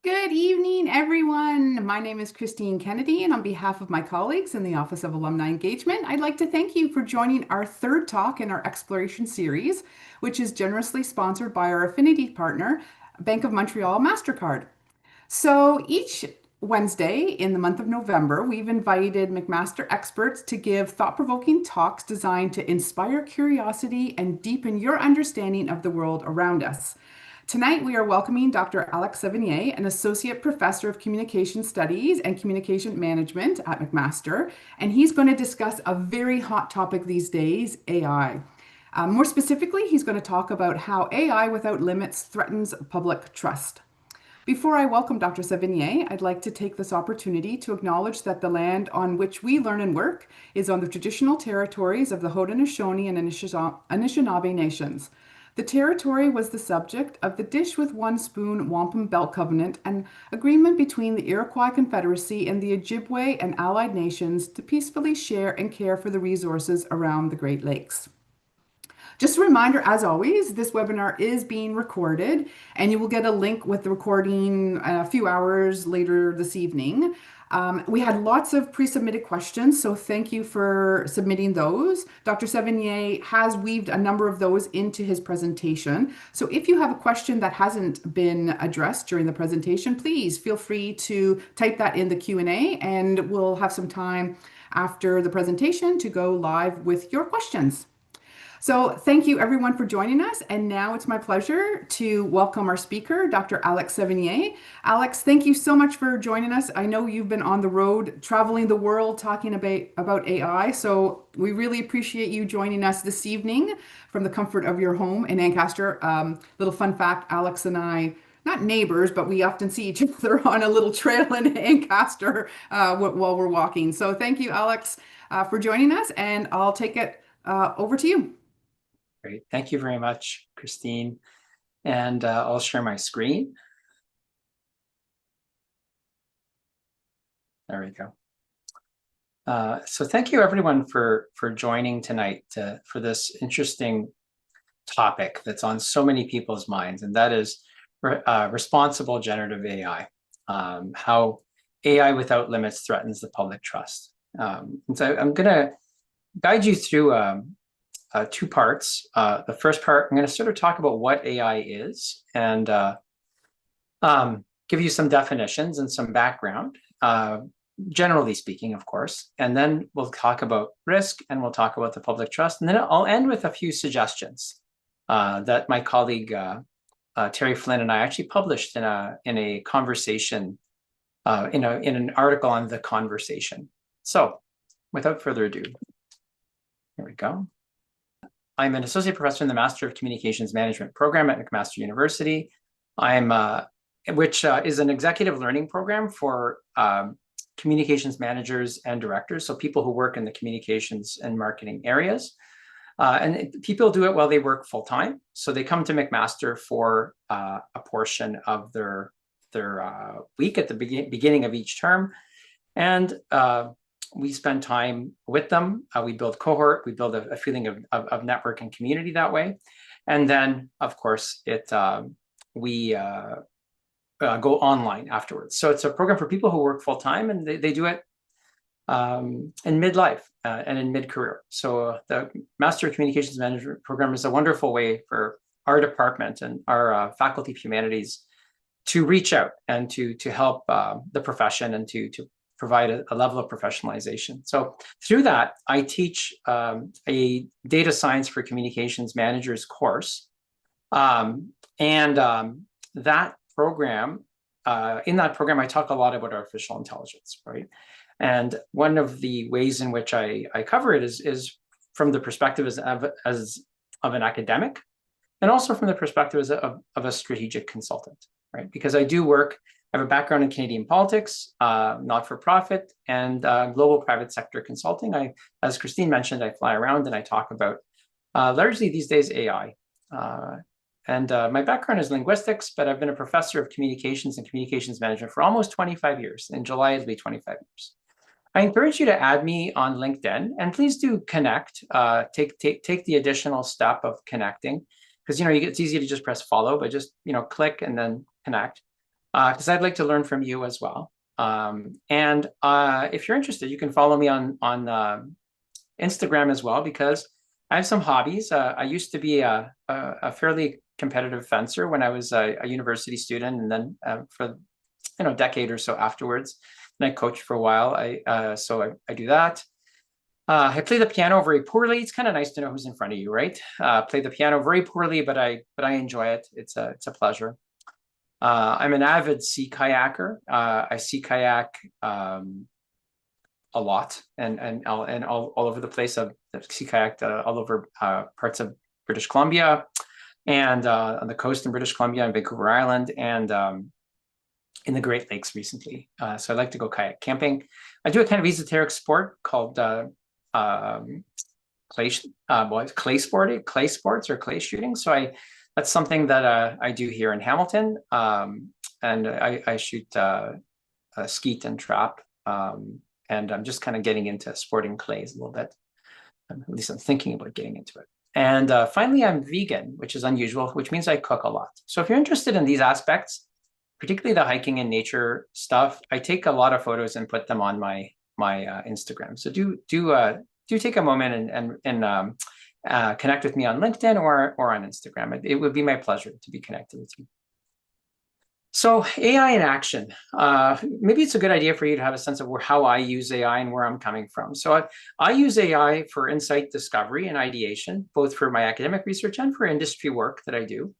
Good evening, everyone. My name is Christine Kennedy, and on behalf of my colleagues in the Office of Alumni Engagement, I'd like to thank you for joining our third talk in our Exploration series, which is generously sponsored by our affinity partner, Bank of Montreal MasterCard. So each Wednesday in the month of November, we've invited McMaster experts to give thought-provoking talks designed to inspire curiosity and deepen your understanding of the world around us. Tonight, we are welcoming Dr. Alex Sévigny, an associate professor of communication studies and communication management at McMaster, and he's going to discuss a very hot topic these days, AI. More specifically, he's going to talk about how AI without limits threatens public trust. Before I welcome Dr. Sévigny, I'd like to take this opportunity to acknowledge that the land on which we learn and work is on the traditional territories of the Haudenosaunee and Anishinaabe nations. The territory was the subject of the Dish with One Spoon Wampum Belt Covenant, an agreement between the Iroquois Confederacy and the Ojibwe and allied nations to peacefully share and care for the resources around the Great Lakes. Just a reminder, as always, this webinar is being recorded, and you will get a link with the recording a few hours later this evening. We had lots of pre-submitted questions, so thank you for submitting those. Dr. Sévigny has weaved a number of those into his presentation. So if you have a question that hasn't been addressed during the presentation, please feel free to type that in the Q&A, and we'll have some time after the presentation to go live with your questions. So thank you everyone for joining us. And now it's my pleasure to welcome our speaker, Dr. Alex Sévigny. Alex, thank you so much for joining us. I know you've been on the road traveling the world talking about AI. So we really appreciate you joining us this evening from the comfort of your home in Ancaster. Little fun fact, Alex and I, not neighbors, but we often see each other on a little trail in Ancaster while we're walking. So thank you, Alex, for joining us. And I'll take it over to you. Great. Thank you very much, Christine. And I'll share my screen. There we go. So thank you everyone for joining tonight for this interesting topic that's on so many people's minds, and that is responsible generative AI, how AI without limits threatens the public trust. And so I'm going to guide you through two parts. The first part, I'm going to sort of talk about what AI is and give you some definitions and some background, generally speaking, of course. And then we'll talk about risk and we'll talk about the public trust. And then I'll end with a few suggestions that my colleague Terry Flynn and I actually published in a conversation, in an article on The Conversation. So without further ado, here we go. I'm an associate professor in the Master of Communications Management program at McMaster University. Which is an executive learning program for communications managers and directors, so people who work in the communications and marketing areas. And people do it while they work full-time. So they come to McMaster for a portion of their week at the beginning of each term. And we spend time with them. We build cohort. We build a feeling of network and community that way. And then, of course, we go online afterwards. So it's a program for people who work full time, and they do it in midlife and in mid-career. So the Master of Communications Management program is a wonderful way for our department and our Faculty of Humanities to reach out and to help the profession and to provide a level of professionalization. So through that, I teach a data science for communications managers course. That program, in that program, I talk a lot about artificial intelligence, right? And one of the ways in which I cover it is from the perspective of an academic, and also from the perspective of a strategic consultant, right? Because I do work, I have a background in Canadian politics, not-for-profit, and global private sector consulting. As Christine mentioned, I fly around and I talk about largely these days AI. My background is linguistics, but I've been a professor of communications and communications management for almost 25 years. In July, it'll be 25 years. I encourage you to add me on LinkedIn, and please do connect. Take the additional step of connecting, because it's easy to just press follow, but just click and then connect. because I'd like to learn from you as well. And if you're interested, you can follow me on Instagram as well, because I have some hobbies. I used to be a fairly competitive fencer when I was a university student, and then for a decade or so afterwards, and I coached for a while. I do that. I play the piano very poorly. It's kind of nice to know who's in front of you, right? Play the piano very poorly, but I enjoy it. It's a pleasure. I'm an avid sea kayaker. I sea kayak a lot and all over the place. I've sea kayaked all over parts of British Columbia and on the coast in British Columbia and Vancouver Island and in the Great Lakes recently. So I like to go kayak camping. I do a kind of esoteric sport called clay sports or clay shooting. So that's something that I do here in Hamilton. And I shoot skeet and trap. And I'm just kind of getting into sporting clays a little bit. At least I'm thinking about getting into it. And finally, I'm vegan, which is unusual, which means I cook a lot. So if you're interested in these aspects, particularly the hiking and nature stuff, I take a lot of photos and put them on my Instagram. So do take a moment and connect with me on LinkedIn or on Instagram. It would be my pleasure to be connected with you. So AI in action. Maybe it's a good idea for you to have a sense of how I use AI and where I'm coming from. So I use AI for insight discovery and ideation, both for my academic research and for industry work that I do.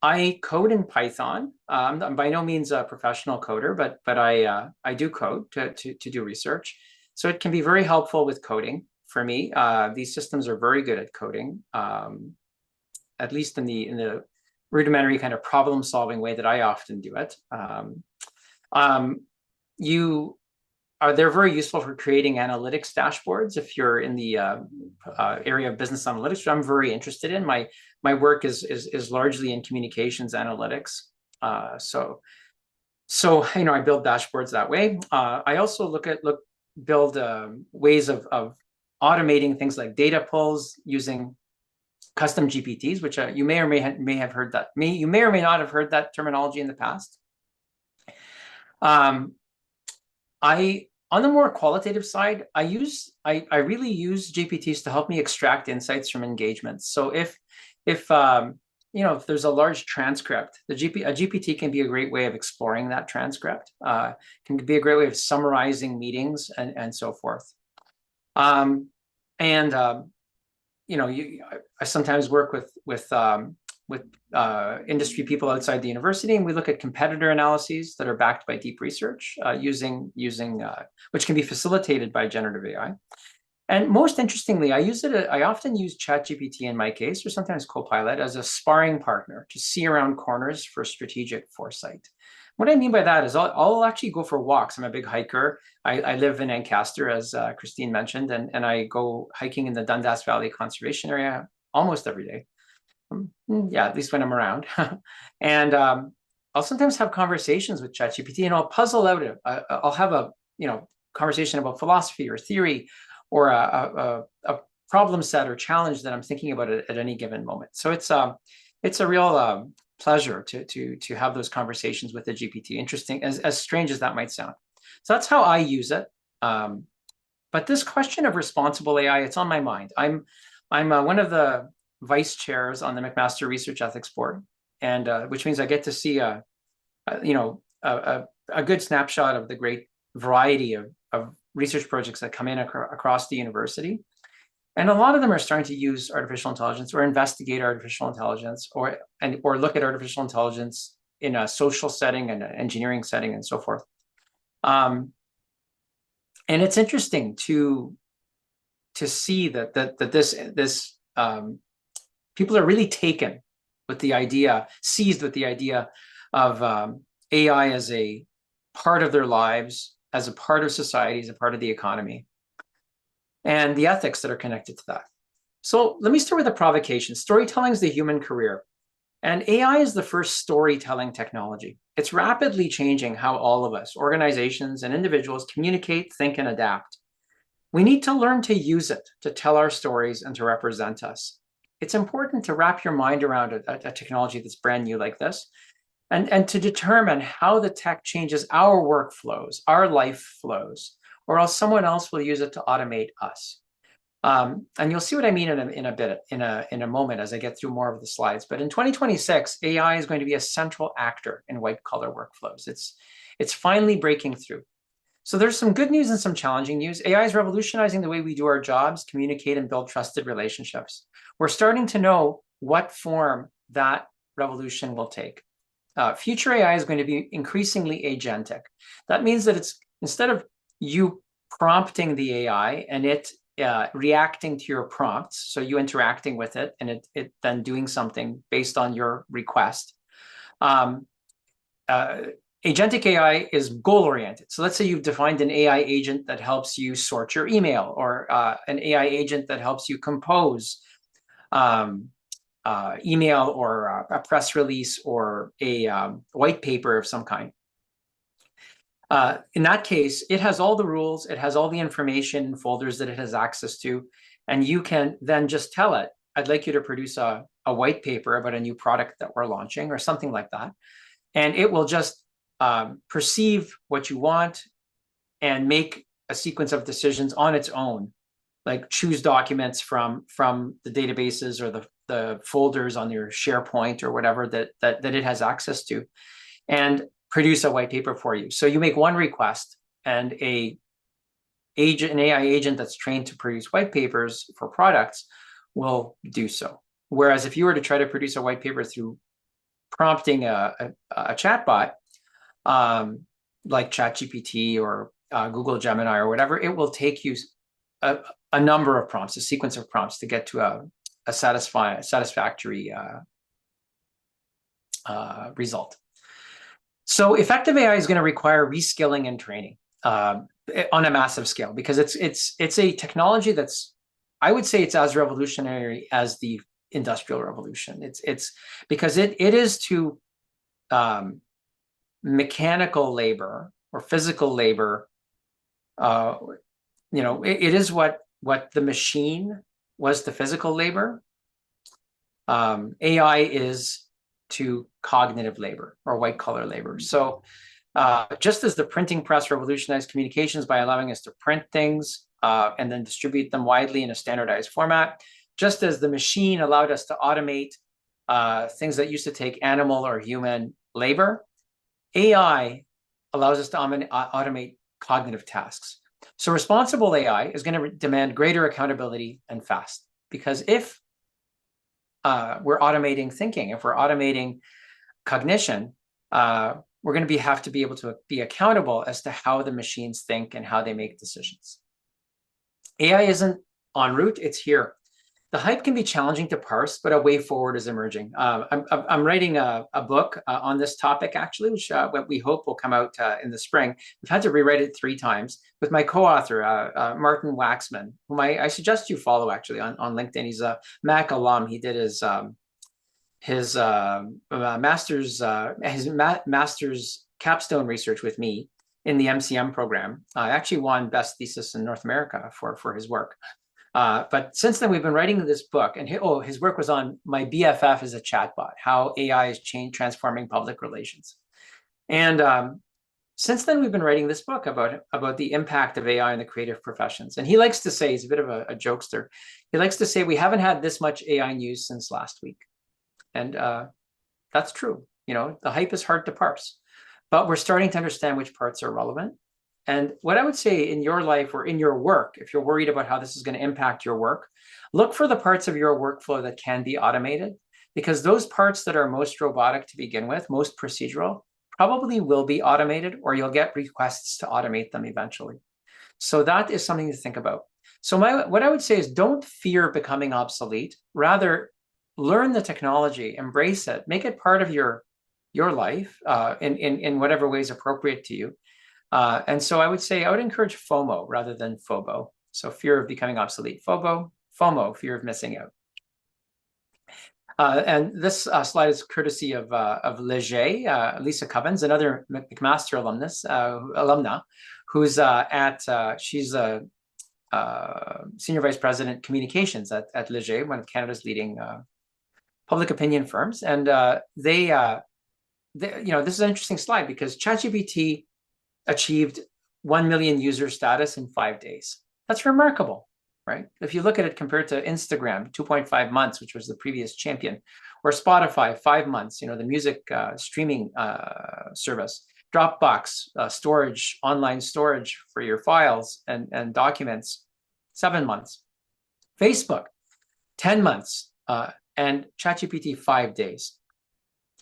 I code in Python. I'm by no means a professional coder, but I do code to do research. So it can be very helpful with coding for me. These systems are very good at coding, at least in the rudimentary kind of problem-solving way that I often do it. They're very useful for creating analytics dashboards if you're in the area of business analytics, which I'm very interested in. My work is largely in communications analytics. So I build dashboards that way. I also build ways of automating things like data pulls using custom GPTs, which you may or may have heard that. You may or may not have heard that terminology in the past. On the more qualitative side, I really use GPTs to help me extract insights from engagements. So if there's a large transcript, a GPT can be a great way of exploring that transcript. Can be a great way of summarizing meetings and so forth. I sometimes work with industry people outside the university, and we look at competitor analyses that are backed by deep research using which can be facilitated by generative AI. And most interestingly, I often use ChatGPT in my case, or sometimes Copilot, as a sparring partner to see around corners for strategic foresight. What I mean by that is I'll actually go for walks. I'm a big hiker. I live in Ancaster, as Christine mentioned, and I go hiking in the Dundas Valley Conservation Area almost every day. Yeah, at least when I'm around. And I'll sometimes have conversations with ChatGPT, and I'll puzzle out. I'll have a conversation about philosophy or theory, or a problem set or challenge that I'm thinking about at any given moment. So it's a real pleasure to have those conversations with the GPT. Interesting, as strange as that might sound. So that's how I use it. But this question of responsible AI, it's on my mind. I'm one of the vice chairs on the McMaster Research Ethics Board, and which means I get to see a good snapshot of the great variety of research projects that come in across the university. And a lot of them are starting to use artificial intelligence or investigate artificial intelligence or look at artificial intelligence in a social setting and an engineering setting and so forth. And it's interesting to see that this people are really taken with the idea, seized with the idea of AI as a part of their lives, as a part of society, as a part of the economy, and the ethics that are connected to that. So let me start with a provocation. Storytelling is the human career, and AI is the first storytelling technology. It's rapidly changing how all of us, organizations and individuals, communicate, think, and adapt. We need to learn to use it to tell our stories and to represent us. It's important to wrap your mind around a technology that's brand new like this, and to determine how the tech changes our workflows, our life flows, or else someone else will use it to automate us. And you'll see what I mean in a moment as I get through more of the slides. But in 2026, AI is going to be a central actor in white collar workflows. It's finally breaking through. So there's some good news and some challenging news. AI is revolutionizing the way we do our jobs, communicate, and build trusted relationships. We're starting to know what form that revolution will take. Future AI is going to be increasingly agentic. That means that it's, instead of you prompting the AI and it reacting to your prompts, so you interacting with it and it then doing something based on your request. Agentic AI is goal-oriented. So let's say you've defined an AI agent that helps you sort your email, or an AI agent that helps you compose email, or a press release, or a white paper of some kind. In that case, it has all the rules, it has all the information in folders that it has access to, and you can then just tell it, I'd like you to produce a white paper about a new product that we're launching, or something like that. And it will just perceive what you want and make a sequence of decisions on its own, like choose documents from the databases or the folders on your SharePoint or whatever that it has access to, and produce a white paper for you. So you make one request, and an AI agent that's trained to produce white papers for products will do so. Whereas if you were to try to produce a white paper through prompting a chatbot, like ChatGPT or Google Gemini or whatever, it will take you a number of prompts, a sequence of prompts, to get to a satisfactory result. So effective AI is going to require reskilling and training on a massive scale, because it's a technology that's, I would say, it's as revolutionary as the Industrial Revolution. It's because it is to mechanical labor or physical labor. It is what the machine was to physical labor. AI is to cognitive labor, or white collar labor. So just as the printing press revolutionized communications by allowing us to print things and then distribute them widely in a standardized format, just as the machine allowed us to automate things that used to take animal or human labor, AI allows us to automate cognitive tasks. So responsible AI is going to demand greater accountability and fast, because if we're automating thinking, if we're automating cognition, we're going to have to be able to be accountable as to how the machines think and how they make decisions. AI isn't en route, it's here. The hype can be challenging to parse, but a way forward is emerging. I'm writing a book on this topic, actually, which we hope will come out in the spring. We've had to rewrite it 3 times with my co-author, Martin Waxman, whom I suggest you follow, actually, on LinkedIn. He's a Mac alum. He did his master's capstone research with me in the MCM program. I actually won Best Thesis in North America for his work. But since then, we've been writing this book, and his work was on My BFF is a Chatbot, How AI is Transforming Public Relations. And since then, we've been writing this book about the impact of AI in the creative professions. And he likes to say, he's a bit of a jokester, he likes to say, we haven't had this much AI news since last week. And that's true. The hype is hard to parse, but we're starting to understand which parts are relevant. And what I would say in your life or in your work, if you're worried about how this is going to impact your work, look for the parts of your workflow that can be automated, because those parts that are most robotic to begin with, most procedural, probably will be automated, or you'll get requests to automate them eventually. So that is something to think about. So what I would say is, don't fear becoming obsolete. Rather, learn the technology, embrace it, make it part of your life in whatever way is appropriate to you. And so I would say I would encourage FOMO rather than FOBO. So fear of becoming obsolete. FOMO, fear of missing out. And this slide is courtesy of Leger, Lisa Covens, another McMaster alumna, who's she's a senior vice president communications at Leger, one of Canada's leading public opinion firms. And this is an interesting slide because ChatGPT achieved 1 million user status in 5 days. That's remarkable, right? If you look at it compared to Instagram, 2.5 months, which was the previous champion, or Spotify, 5 months, the music streaming service, Dropbox, storage, online storage for your files and documents, 7 months, Facebook, 10 months, and ChatGPT 5 days.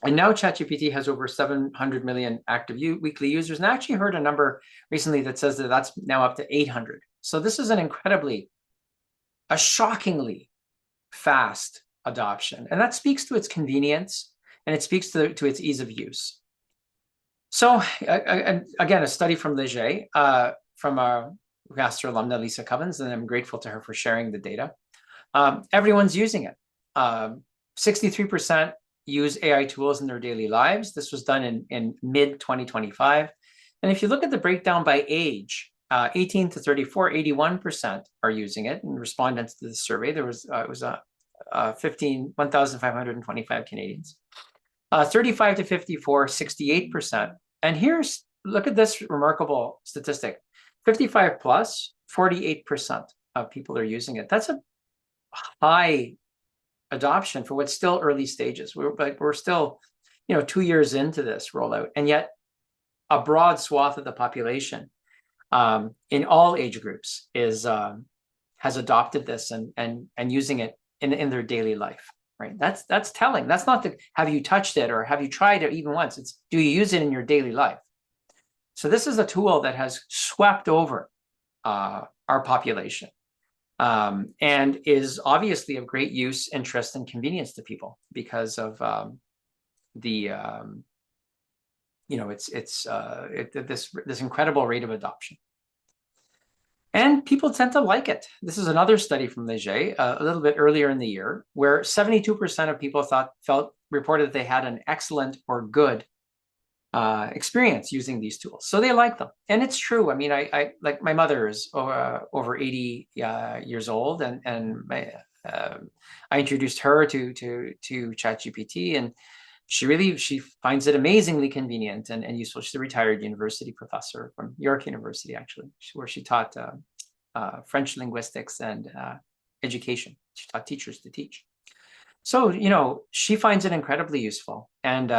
And now ChatGPT has over 700 million active weekly users. And I actually heard a number recently that says that that's now up to 800. So this is a shockingly fast adoption. And that speaks to its convenience, and it speaks to its ease of use. So again, a study from Leger, from our McMaster alumna, Lisa Cubbins, and I'm grateful to her for sharing the data. Everyone's using it. 63% use AI tools in their daily lives. This was done in mid-2025. And if you look at the breakdown by age, 18 to 34, 81% are using it. And respondents to the survey, there was it was 1,525 Canadians. 35 to 54, 68%. And look at this remarkable statistic. 55 plus, 48% of people are using it. That's a high adoption for what's still early stages. We're still, 2 years into this rollout, and yet a broad swath of the population in all age groups has adopted this and using it in their daily life. Right? That's telling. That's not have you touched it or have you tried it even once. It's do you use it in your daily life? So this is a tool that has swept over our population. And is obviously of great use, interest, and convenience to people because of this incredible rate of adoption. And people tend to like it. This is another study from Leger, a little bit earlier in the year, where 72% of people reported that they had an excellent or good experience using these tools. So they like them. And it's true. I mean, I like my mother is over 80 years old, and I introduced her to ChatGPT, and she finds it amazingly convenient and useful. She's a retired university professor from York University, actually, where she taught French linguistics and education. She taught teachers to teach. So, she finds it incredibly useful, and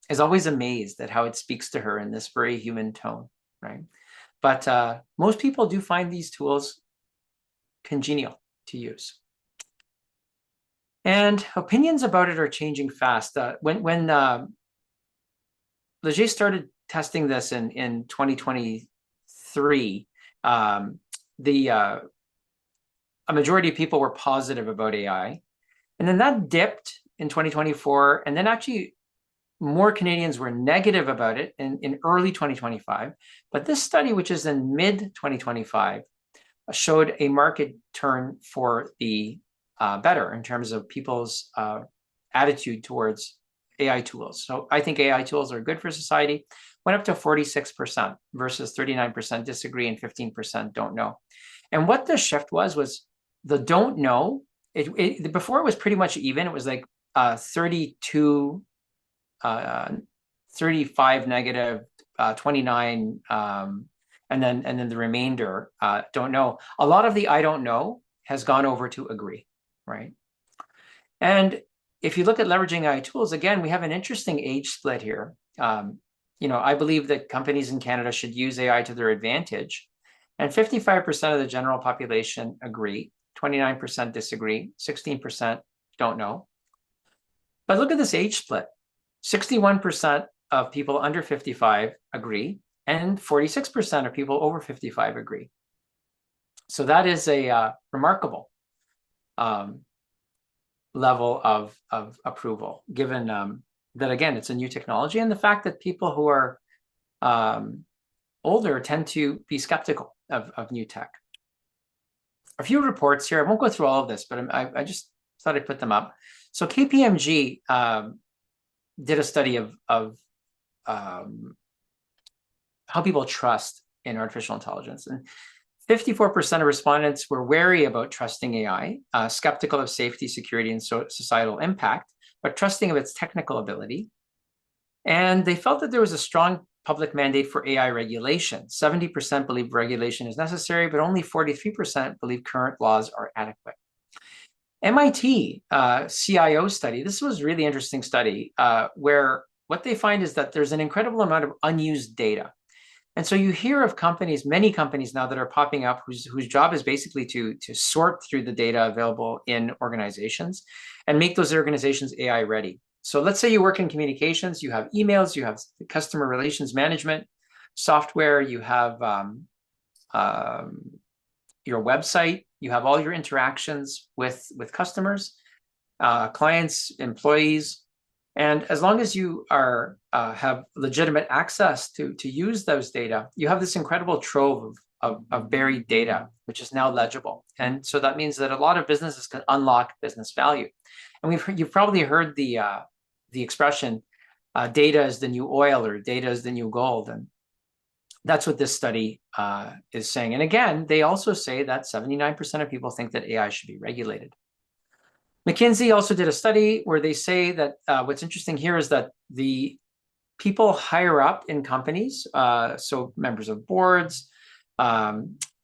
is always amazed at how it speaks to her in this very human tone, right? But most people do find these tools congenial to use. And opinions about it are changing fast. When Leger started testing this in 2023, a majority of people were positive about AI. And then that dipped in 2024, and then actually more Canadians were negative about it in early 2025. But this study, which is in mid-2025, showed a market turn for the better in terms of people's attitude towards AI tools. So I think AI tools are good for society. Went up to 46% versus 39% disagree and 15% don't know. And what the shift was the don't know. Before it was pretty much even. It was like 32 35 negative, 29, and then the remainder don't know. A lot of the I don't know has gone over to agree, right? And if you look at leveraging AI tools, again, we have an interesting age split here. I believe that companies in Canada should use AI to their advantage, and 55% of the general population agree, 29% disagree, 16% don't know. But look at this age split. 61% of people under 55 agree, and 46% of people over 55 agree. So that is a remarkable level of approval, given that, again, it's a new technology, and the fact that people who are older tend to be skeptical of new tech. A few reports here. I won't go through all of this, but I just thought I'd put them up. So KPMG did a study of how people trust in artificial intelligence. And 54% of respondents were wary about trusting AI, skeptical of safety, security, and societal impact, but trusting of its technical ability. And they felt that there was a strong public mandate for AI regulation. 70% believe regulation is necessary, but only 43% believe current laws are adequate. MIT CIO study, this was a really interesting study where what they find is that there's an incredible amount of unused data. And so you hear of companies, many companies now that are popping up whose job is basically to sort through the data available in organizations and make those organizations AI ready. So let's say you work in communications, you have emails, you have customer relations management software, you have your website, you have all your interactions with customers, clients, employees. And as long as you are have legitimate access to use those data, you have this incredible trove of buried data, which is now legible. And so that means that a lot of businesses can unlock business value. And you've probably heard the expression, data is the new oil, or data is the new gold. And that's what this study is saying. And again, they also say that 79% of people think that AI should be regulated. McKinsey also did a study where they say that what's interesting here is that the people higher up in companies, so members of boards,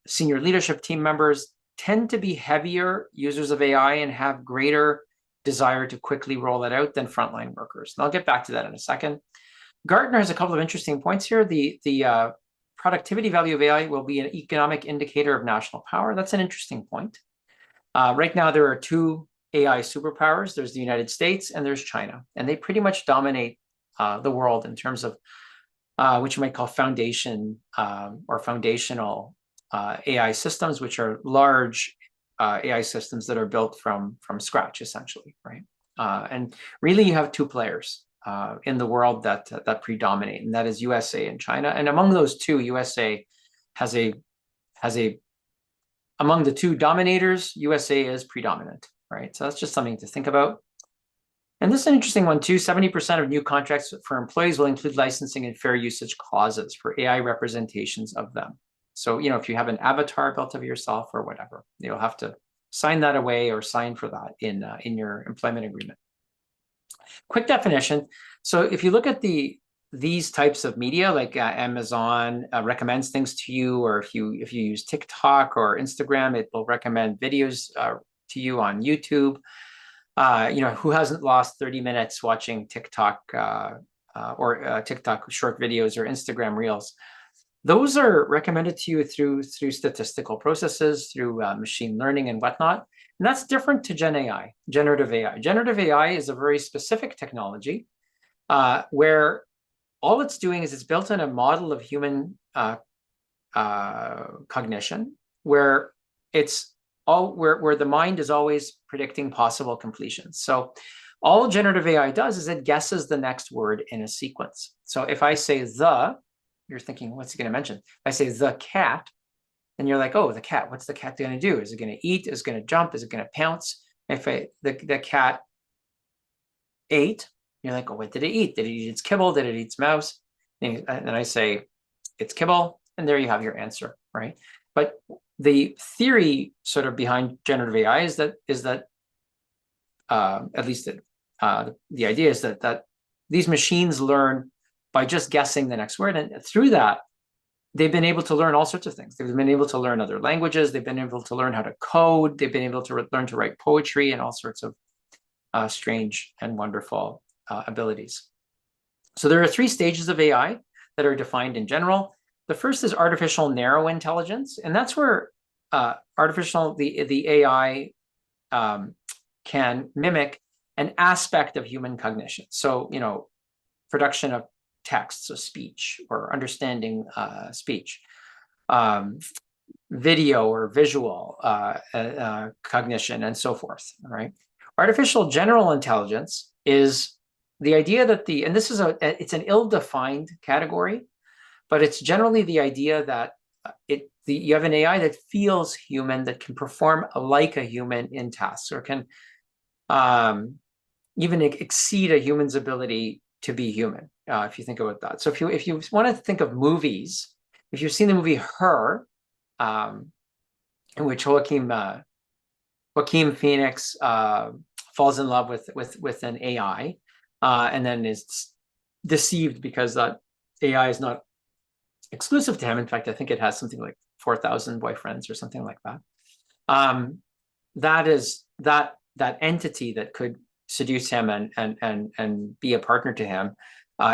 senior leadership team members, tend to be heavier users of AI and have greater desire to quickly roll it out than frontline workers. And I'll get back to that in a second. Gartner has a couple of interesting points here. The productivity value of AI will be an economic indicator of national power. That's an interesting point. Right now, there are two AI superpowers. There's the United States and there's China. And they pretty much dominate the world in terms of what you might call foundation or foundational AI systems, which are large AI systems that are built from scratch, essentially, right? And really, you have two players in the world that predominate, and that is USA and China. And among those two, USA has a among the two dominators, USA is predominant, right? So that's just something to think about. And this is an interesting one too. 70% of new contracts for employees will include licensing and fair usage clauses for AI representations of them. So, you know, if you have an avatar built of yourself or whatever, you'll have to sign that away or sign for that in your employment agreement. Quick definition. So if you look at these types of media, like Amazon recommends things to you, or if you use TikTok or Instagram, it will recommend videos to you on YouTube. You know, who hasn't lost 30 minutes watching TikTok or TikTok short videos or Instagram reels? Those are recommended to you through statistical processes, through machine learning and whatnot. And that's different to Gen AI, generative AI. Generative AI is a very specific technology where all it's doing is it's built on a model of human cognition, where where the mind is always predicting possible completions. So all generative AI does is it guesses the next word in a sequence. So if I say the, you're thinking, what's he going to mention? If I say the cat, and you're like, oh, the cat, what's the cat going to do? Is it going to eat? Is it going to jump? Is it going to pounce? If the cat ate, you're like, oh, what did it eat? Did it eat its kibble? Did it eat its mouse? And I say, it's kibble, and there you have your answer, right? But the theory sort of behind generative AI is that at least the idea is that these machines learn by just guessing the next word, and through that, they've been able to learn all sorts of things. They've been able to learn other languages. They've been able to learn how to code. They've been able to learn to write poetry and all sorts of strange and wonderful abilities. So there are three stages of AI that are defined in general. The first is artificial narrow intelligence, and that's where the AI can mimic an aspect of human cognition. So, you know, production of text, so speech, or understanding speech, video or visual cognition, and so forth, right? Artificial general intelligence is the idea that and this is it's an ill-defined category, but it's generally the idea that you have an AI that feels human, that can perform like a human in tasks, or can even exceed a human's ability to be human, if you think about that. So if you want to think of movies, if you've seen the movie Her, in which Joaquin Phoenix falls in love with an AI, and then is deceived because that AI is not exclusive to him. In fact, I think it has something like 4,000 boyfriends or something like that. That is that entity that could seduce him and be a partner to him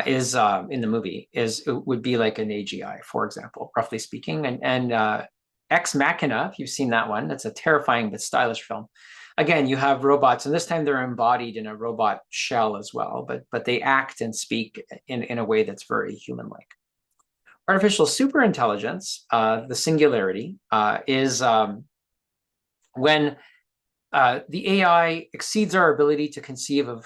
is in the movie would be like an AGI, for example, roughly speaking. And Ex Machina, if you've seen that one, that's a terrifying but stylish film. Again, you have robots, and this time they're embodied in a robot shell as well, but they act and speak in a way that's very human-like. Artificial superintelligence, the singularity, is when the AI exceeds our ability to conceive of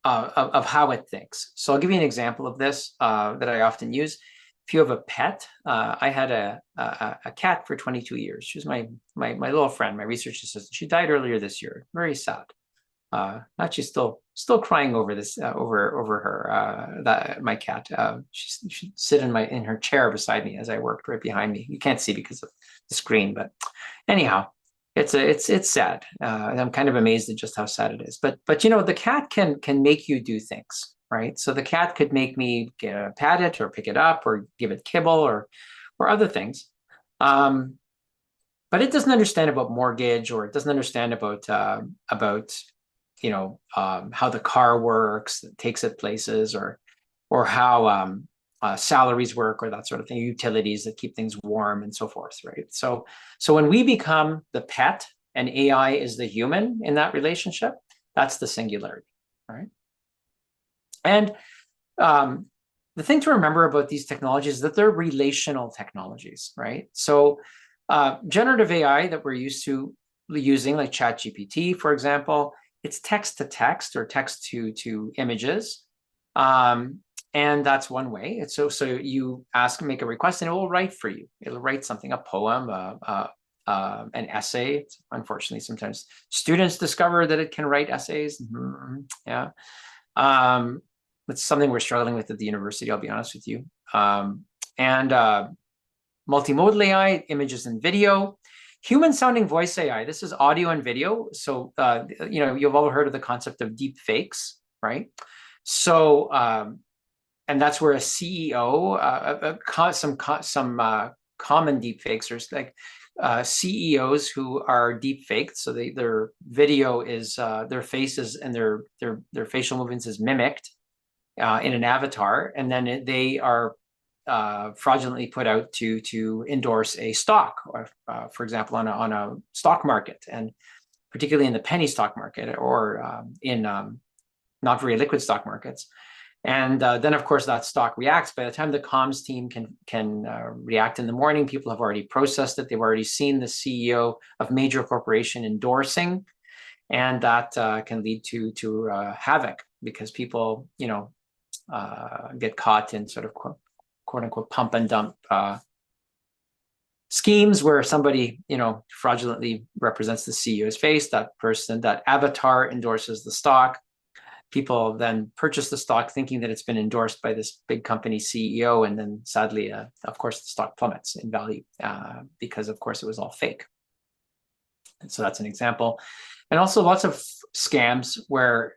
how it thinks. So I'll give you an example of this that I often use. If you have a pet, I had a cat for 22 years. She was my little friend, my research assistant. She died earlier this year. Very sad. She's still crying over this over her my cat. She'd sit in her chair beside me as I worked right behind me. You can't see because of the screen, but anyhow, it's sad. And I'm kind of amazed at just how sad it is. But the cat can make you do things, right? So the cat could make me pat it or pick it up or give it kibble or other things. But it doesn't understand about mortgage, or it doesn't understand about how the car works, that takes it places, or how salaries work, or that sort of thing, utilities that keep things warm and so forth, right? So when we become the pet and AI is the human in that relationship, that's the singularity, right? And the thing to remember about these technologies is that they're relational technologies, right? So generative AI that we're used to using, like ChatGPT, for example, it's text to text or text to images. And that's one way. So you make a request and it will write for you. It'll write something, a poem, an essay. Unfortunately, sometimes students discover that it can write essays. Yeah. It's something we're struggling with at the university, I'll be honest with you. And multimodal AI, images and video. Human sounding voice AI, this is audio and video. So, you've all heard of the concept of deep fakes, right? So, and that's where a CEO, some common deep fakes are like CEOs who are deep faked. So their video is, their faces and their facial movements is mimicked in an avatar. And then they are fraudulently put out to endorse a stock, or for example, on a stock market, and particularly in the penny stock market, or in not very liquid stock markets. And then, of course, that stock reacts. By the time the comms team can react in the morning, people have already processed it. They've already seen the CEO of major corporation endorsing, and that can lead to havoc, because people, get caught in sort of quote unquote pump and dump schemes where somebody, fraudulently represents the CEO's face. That person, that avatar, endorses the stock. People then purchase the stock thinking that it's been endorsed by this big company CEO. And then sadly, of course, the stock plummets in value because, of course, it was all fake. And so that's an example. And also lots of scams where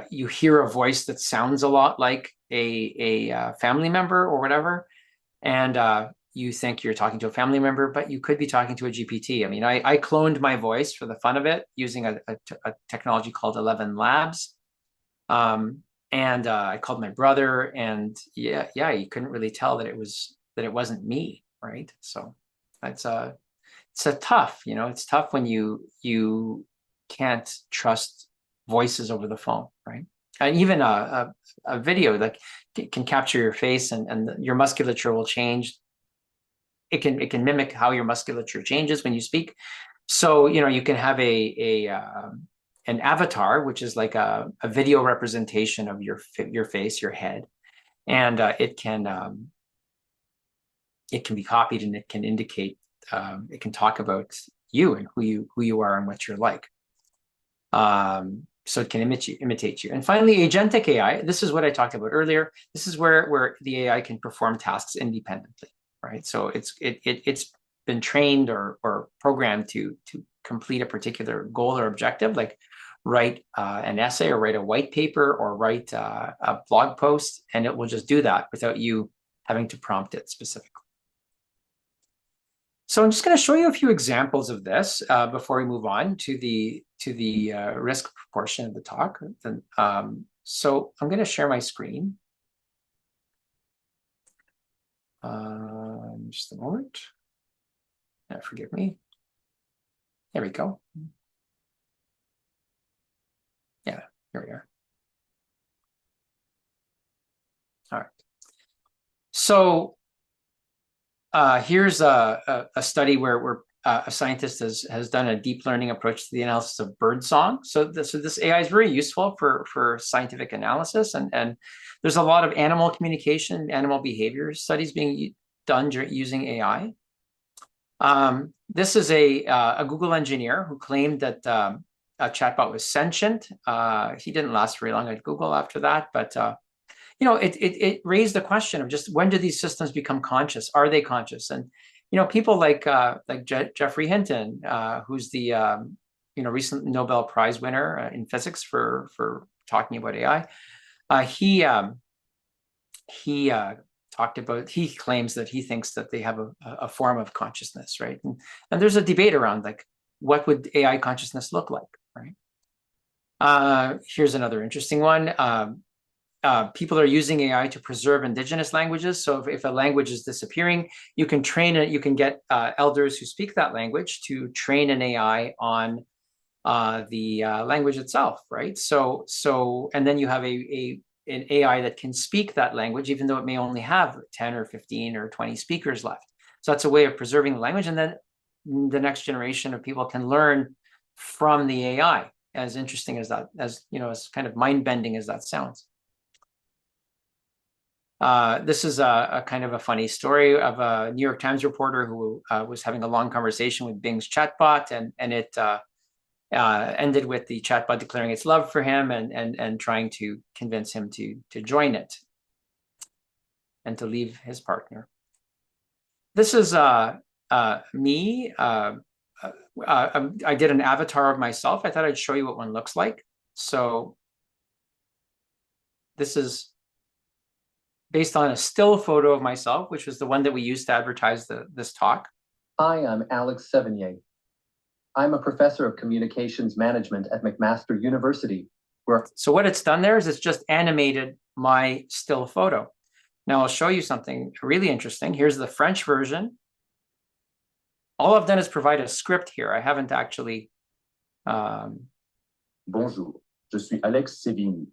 you hear a voice that sounds a lot like a family member or whatever. And you think you're talking to a family member, but you could be talking to a GPT. I mean, I cloned my voice for the fun of it using a technology called 11 Labs. And I called my brother, and yeah, you couldn't really tell that it wasn't me, right? So it's a tough, it's tough when you can't trust voices over the phone, right? And even a video that can capture your face, and your musculature will change. It can mimic how your musculature changes when you speak. So you can have an avatar, which is like a video representation of your face, your head, and it can be copied, and it can indicate, it can talk about you and who you are and what you're like. So it can imitate you. And finally, agentic AI. This is what I talked about earlier. This is where the AI can perform tasks independently, right? So it's been trained or programmed to complete a particular goal or objective, like write an essay or write a white paper or write a blog post, and it will just do that without you having to prompt it specifically. So I'm just going to show you a few examples of this before we move on to the risk portion of the talk. So I'm going to share my screen. Just a moment. Forgive me. There we go. Yeah, here we are. All right. So here's a study where a scientist has done a deep learning approach to the analysis of birdsong. So this AI is very useful for scientific analysis, and there's a lot of animal communication, animal behavior studies being done using AI. This is a Google engineer who claimed that a chatbot was sentient. He didn't last very long at Google after that, but it raised the question of just when do these systems become conscious? Are they conscious? And people like Geoffrey Hinton, who's the recent Nobel Prize winner in physics for talking about AI, he claims that he thinks that they have a form of consciousness, right? And there's a debate around like what would AI consciousness look like, right? Here's another interesting one. People are using AI to preserve indigenous languages. So if a language is disappearing, you can train it. You can get elders who speak that language to train an AI on the language itself, right? So and then you have an AI that can speak that language, even though it may only have 10 or 15 or 20 speakers left. So that's a way of preserving the language, and then the next generation of people can learn from the AI. As interesting as that, as kind of mind-bending as that sounds. This is a kind of a funny story of a New York Times reporter who was having a long conversation with Bing's chatbot, and it ended with the chatbot declaring its love for him and trying to convince him to join it and to leave his partner. This is me. I did an avatar of myself. I thought I'd show you what one looks like. So this is based on a still photo of myself, which was the one that we used to advertise this talk. Hi, I'm Alex Sévigny. I'm a professor of communications management at McMaster University. So what it's done there is it's just animated my still photo. Now I'll show you something really interesting. Here's the French version. All I've done is provide a script here. I haven't actually... Bonjour, je suis Alex Sévigny.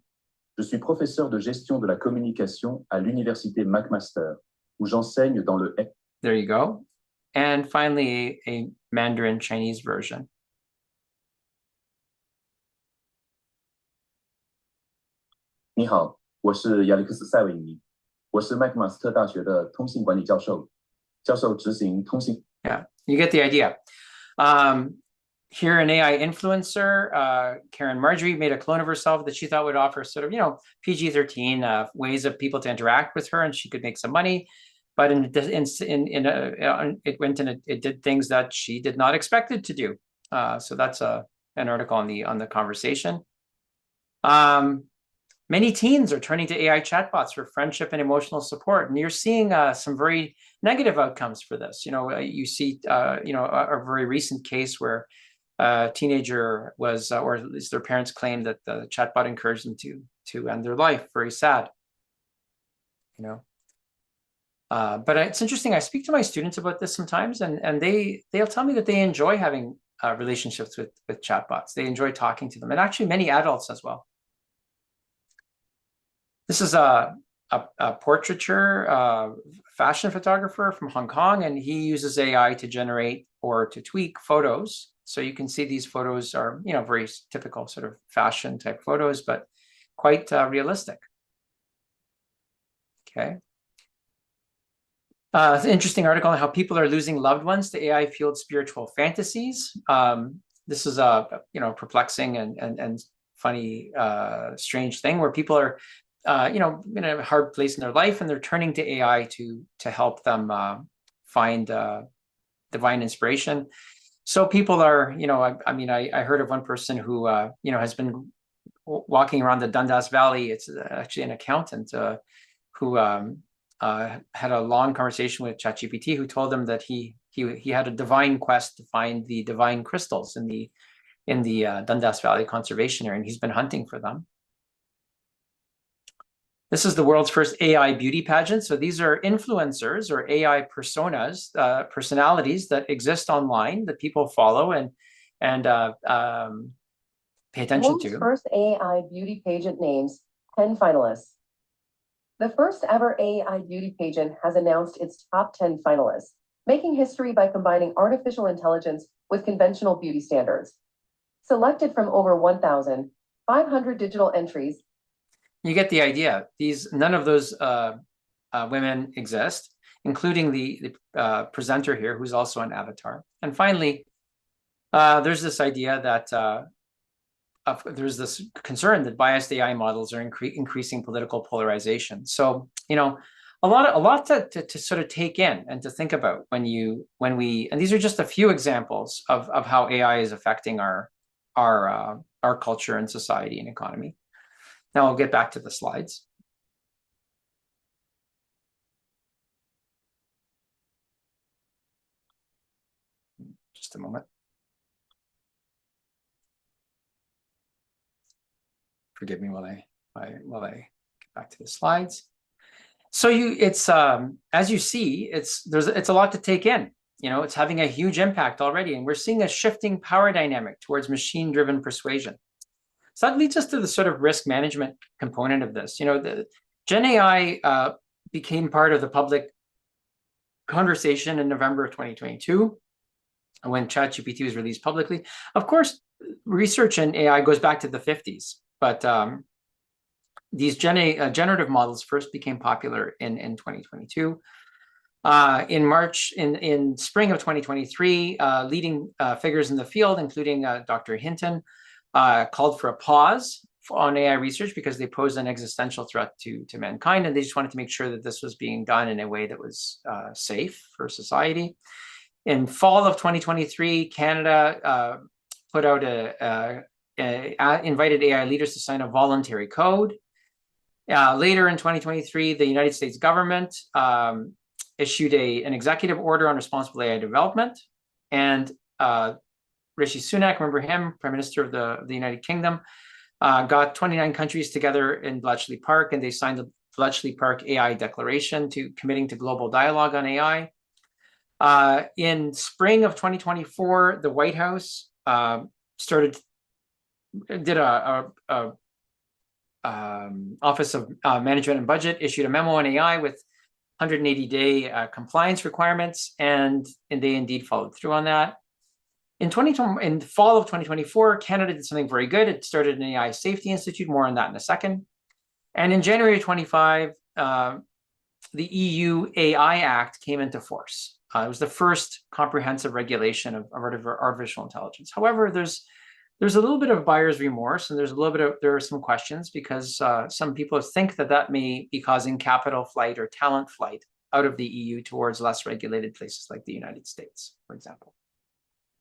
Je suis professeur de gestion de la communication à l'université McMaster, où j'enseigne dans le... There you go. And finally, a Mandarin Chinese version. 你好，我是亚历克斯·塞维尼，我是麦克马斯特大学的通信管理教授，教授执行通信。Yeah, you get the idea. Here, an AI influencer, Karen Marjorie, made a clone of herself that she thought would offer sort of, PG-13 ways of people to interact with her, and she could make some money. But it went and it did things that she did not expect it to do. So that's an article on the conversation. Many teens are turning to AI chatbots for friendship and emotional support, and you're seeing some very negative outcomes for this. You see, a very recent case where a teenager was, or at least their parents claimed that the chatbot encouraged them to end their life. Very sad. But it's interesting. I speak to my students about this sometimes, and they'll tell me that they enjoy having relationships with chatbots. They enjoy talking to them, and actually many adults as well. This is a portraiture fashion photographer from Hong Kong, and he uses AI to generate or to tweak photos. So you can see these photos are, very typical sort of fashion type photos, but quite realistic. Okay. It's an interesting article on how people are losing loved ones to AI-fueled spiritual fantasies. This is a perplexing and funny, strange thing where people are, in a hard place in their life, and they're turning to AI to help them find divine inspiration. So people are, I mean, I heard of one person who, has been walking around the Dundas Valley. It's actually an accountant who had a long conversation with ChatGPT, who told him that he had a divine quest to find the divine crystals in the Dundas Valley Conservation Area, and he's been hunting for them. This is the world's first AI beauty pageant. So these are influencers or AI personas, personalities that exist online that people follow and pay attention to. World's first AI beauty pageant names 10 finalists. The first ever AI beauty pageant has announced its top 10 finalists, making history by combining artificial intelligence with conventional beauty standards. Selected from over 1,500 digital entries. You get the idea. None of those women exist, including the presenter here, who's also an avatar. And finally, there's this idea that there's this concern that biased AI models are increasing political polarization. So, a lot to sort of take in and to think about when we, and these are just a few examples of how AI is affecting our culture and society and economy. Now I'll get back to the slides. Just a moment. Forgive me while I get back to the slides. So it's as you see, it's a lot to take in. It's having a huge impact already, and we're seeing a shifting power dynamic towards machine-driven persuasion. So that leads us to the sort of risk management component of this. The Gen AI became part of the public conversation in November of 2022 when ChatGPT was released publicly. Of course, research in AI goes back to the 50s, but these generative models first became popular in 2022. In spring of 2023, leading figures in the field, including Dr. Hinton, called for a pause on AI research because they posed an existential threat to mankind, and they just wanted to make sure that this was being done in a way that was safe for society. In fall of 2023, Canada put out invited AI leaders to sign a voluntary code. Later in 2023, the United States government issued an executive order on responsible AI development, and Rishi Sunak, remember him, Prime Minister of the United Kingdom, got 29 countries together in Bletchley Park, and they signed the Bletchley Park AI Declaration committing to global dialogue on AI. In spring of 2024, the White House did a Office of Management and Budget issued a memo on AI with 180-day compliance requirements, and they indeed followed through on that. In fall of 2024, Canada did something very good. It started an AI Safety Institute, more on that in a second. And in January 25, the EU AI Act came into force. It was the first comprehensive regulation of artificial intelligence. However, there's a little bit of buyer's remorse, and there are some questions because some people think that may be causing capital flight or talent flight out of the EU towards less regulated places like the United States, for example.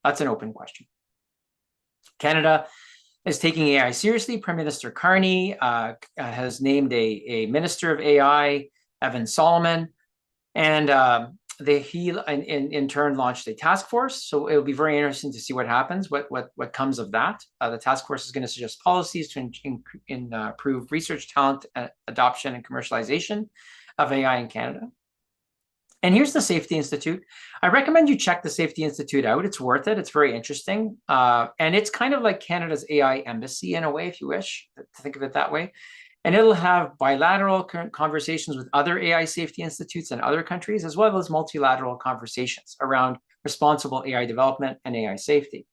That's an open question. Canada is taking AI seriously. Prime Minister Carney has named a Minister of AI, Evan Solomon, and he in turn launched a task force. So it'll be very interesting to see what happens, what comes of that. The task force is going to suggest policies to improve research talent, adoption, and commercialization of AI in Canada. And here's the Safety Institute. I recommend you check the Safety Institute out. It's worth it. It's very interesting. And it's kind of like Canada's AI embassy in a way, if you wish to think of it that way. And it'll have bilateral conversations with other AI safety institutes in other countries, as well as multilateral conversations around responsible AI development and AI safety.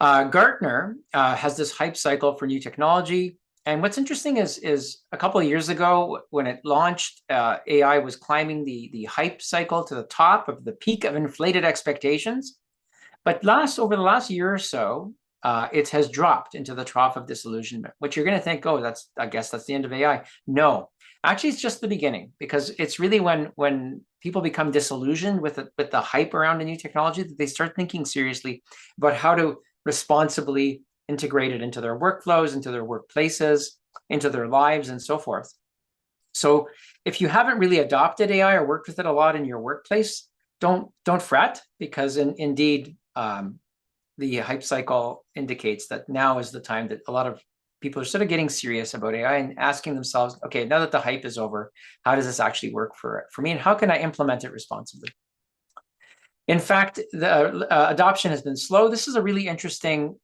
Gartner has this hype cycle for new technology. And what's interesting is a couple of years ago, when it launched, AI was climbing the hype cycle to the top of the peak of inflated expectations. But over the last year or so, it has dropped into the trough of disillusionment, which you're going to think, oh, I guess that's the end of AI. No, Actually, it's just the beginning, because it's really when people become disillusioned with the hype around a new technology that they start thinking seriously about how to responsibly integrate it into their workflows, into their workplaces, into their lives, and so forth. So if you haven't really adopted AI or worked with it a lot in your workplace, don't fret, because indeed the hype cycle indicates that now is the time that a lot of people are sort of getting serious about AI and asking themselves, okay, now that the hype is over, how does this actually work for me, and how can I implement it responsibly? In fact, the adoption has been slow. This is a really interesting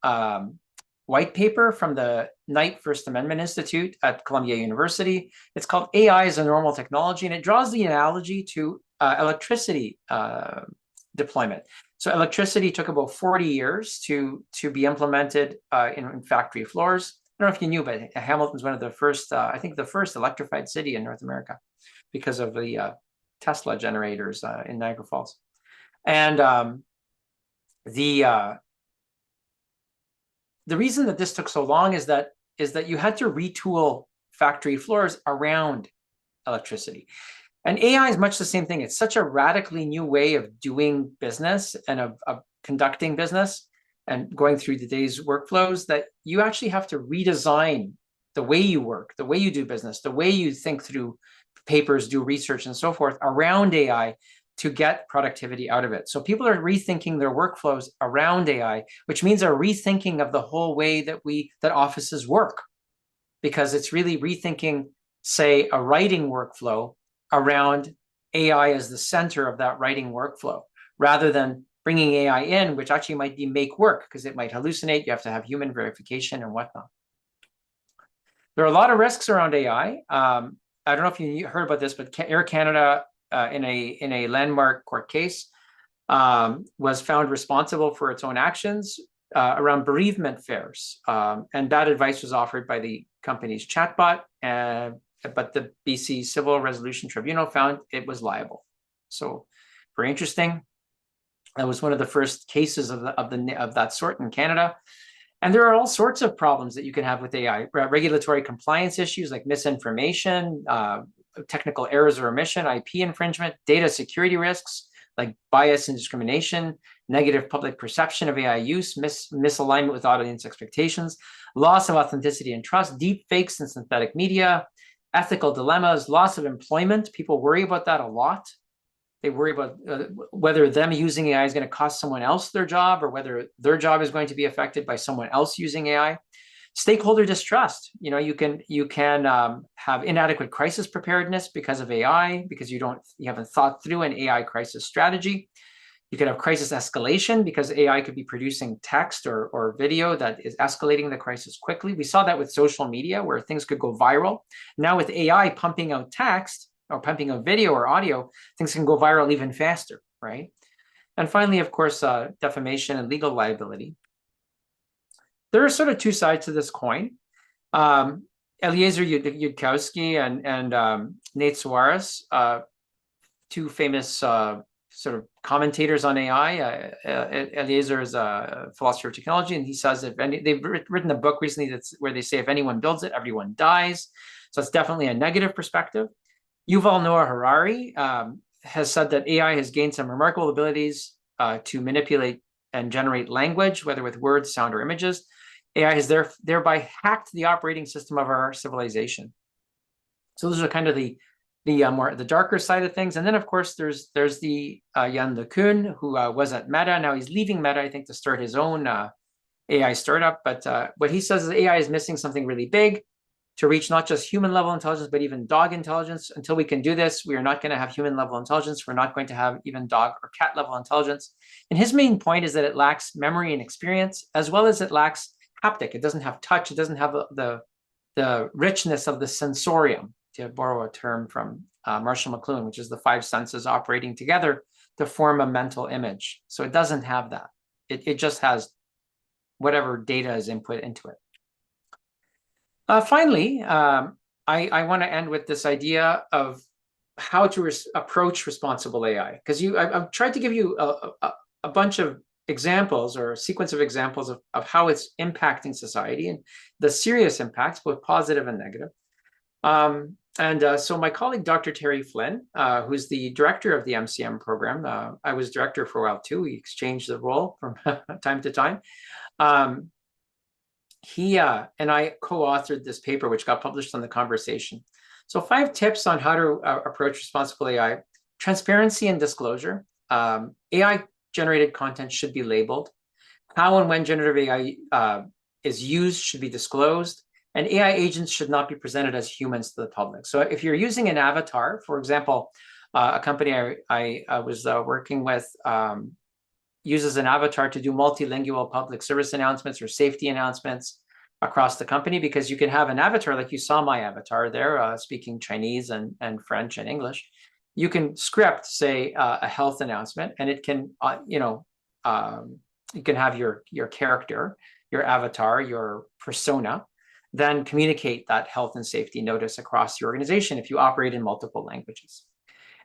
white paper from the Knight First Amendment Institute at Columbia University. It's called AI as a Normal Technology, and it draws the analogy to electricity deployment. So electricity took about 40 years to be implemented in factory floors. I don't know if you knew, but Hamilton's one of the first, I think the first electrified city in North America because of the Tesla generators in Niagara Falls. And the reason that this took so long is that you had to retool factory floors around electricity. And AI is much the same thing. It's such a radically new way of doing business and of conducting business and going through the day's workflows that you actually have to redesign the way you work, the way you do business, the way you think through papers, do research, and so forth around AI to get productivity out of it. So people are rethinking their workflows around AI, which means a rethinking of the whole way that offices work, because it's really rethinking, say, a writing workflow around AI as the center of that writing workflow, rather than bringing AI in, which actually might make work, because it might hallucinate. You have to have human verification and whatnot. There are a lot of risks around AI. I don't know if you heard about this, but Air Canada, in a landmark court case, was found responsible for its own actions around bereavement fares, and bad advice was offered by the company's chatbot, but the BC Civil Resolution Tribunal found it was liable. So very interesting. That was one of the first cases of that sort in Canada. And there are all sorts of problems that you can have with AI, regulatory compliance issues like misinformation, technical errors or omission, IP infringement, data security risks like bias and discrimination, negative public perception of AI use, misalignment with audience expectations, loss of authenticity and trust, deep fakes and synthetic media, ethical dilemmas, loss of employment. People worry about that a lot. They worry about whether them using AI is going to cost someone else their job, or whether their job is going to be affected by someone else using AI. Stakeholder distrust. You know, you can have inadequate crisis preparedness because of AI, because you haven't thought through an AI crisis strategy. You could have crisis escalation because AI could be producing text or video that is escalating the crisis quickly. We saw that with social media, where things could go viral. Now with AI pumping out text or pumping out video or audio, things can go viral even faster, right? And finally, of course, defamation and legal liability. There are sort of two sides to this coin. Eliezer Yudkowsky and Nate Suarez, two famous sort of commentators on AI. Eliezer is a philosopher of technology, and he says they've written a book recently where they say if anyone builds it, everyone dies. So it's definitely a negative perspective. Yuval Noah Harari has said that AI has gained some remarkable abilities to manipulate and generate language, whether with words, sound, or images. AI has thereby hacked the operating system of our civilization. So those are kind of the darker side of things. And then, of course, there's the Jan LeCun, who was at Meta. Now he's leaving Meta, I think, to start his own AI startup. But what he says is AI is missing something really big to reach not just human level intelligence, but even dog intelligence. Until we can do this, we are not going to have human level intelligence. We're not going to have even dog or cat level intelligence. And his main point is that it lacks memory and experience, as well as it lacks haptic. It doesn't have touch. It doesn't have the richness of the sensorium, to borrow a term from Marshall McLuhan, which is the 5 senses operating together to form a mental image. So it doesn't have that. It just has whatever data is input into it. Finally, I want to end with this idea of how to approach responsible AI, because I've tried to give you a bunch of examples or a sequence of examples of how it's impacting society and the serious impacts, both positive and negative. So my colleague, Dr. Terry Flynn, who's the director of the MCM program, I was director for a while too. We exchanged the role from time to time. He and I co-authored this paper, which got published on The Conversation. So 5 tips on how to approach responsible AI: transparency and disclosure. AI-generated content should be labeled. How and when generative AI is used should be disclosed. And AI agents should not be presented as humans to the public. So if you're using an avatar, for example, a company I was working with uses an avatar to do multilingual public service announcements or safety announcements across the company, because you can have an avatar, like you saw my avatar there, speaking Chinese and French and English. You can script, say, a health announcement, and it can, you can have your character, your avatar, your persona, then communicate that health and safety notice across your organization if you operate in multiple languages.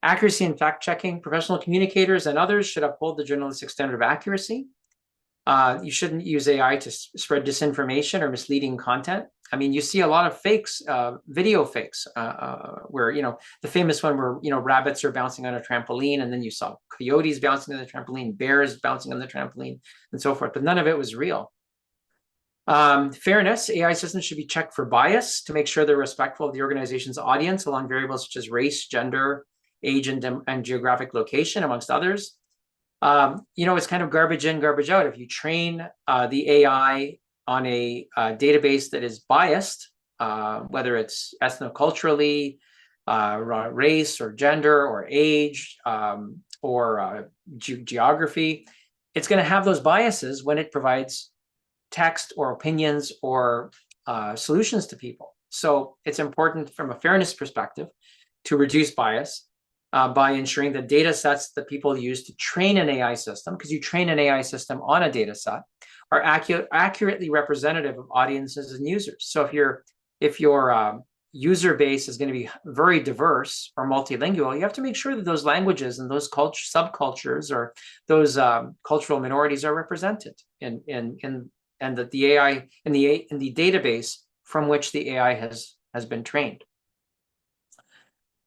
Accuracy and fact-checking. Professional communicators and others should uphold the journalistic standard of accuracy. You shouldn't use AI to spread disinformation or misleading content. I mean, you see a lot of fakes, video fakes, where, the famous one where, rabbits are bouncing on a trampoline, and then you saw coyotes bouncing on the trampoline, bears bouncing on the trampoline, and so forth, but none of it was real. Fairness. AI systems should be checked for bias to make sure they're respectful of the organization's audience along variables such as race, gender, age, and geographic location, amongst others. It's kind of garbage in, garbage out. If you train the AI on a database that is biased, whether it's ethnoculturally, race or gender or age, or geography, it's going to have those biases when it provides text or opinions or solutions to people. So it's important from a fairness perspective to reduce bias by ensuring that data sets that people use to train an AI system, because you train an AI system on a data set, are accurately representative of audiences and users. So if your user base is going to be very diverse or multilingual, you have to make sure that those languages and those subcultures or those cultural minorities are represented and that the AI in the database from which the AI has been trained.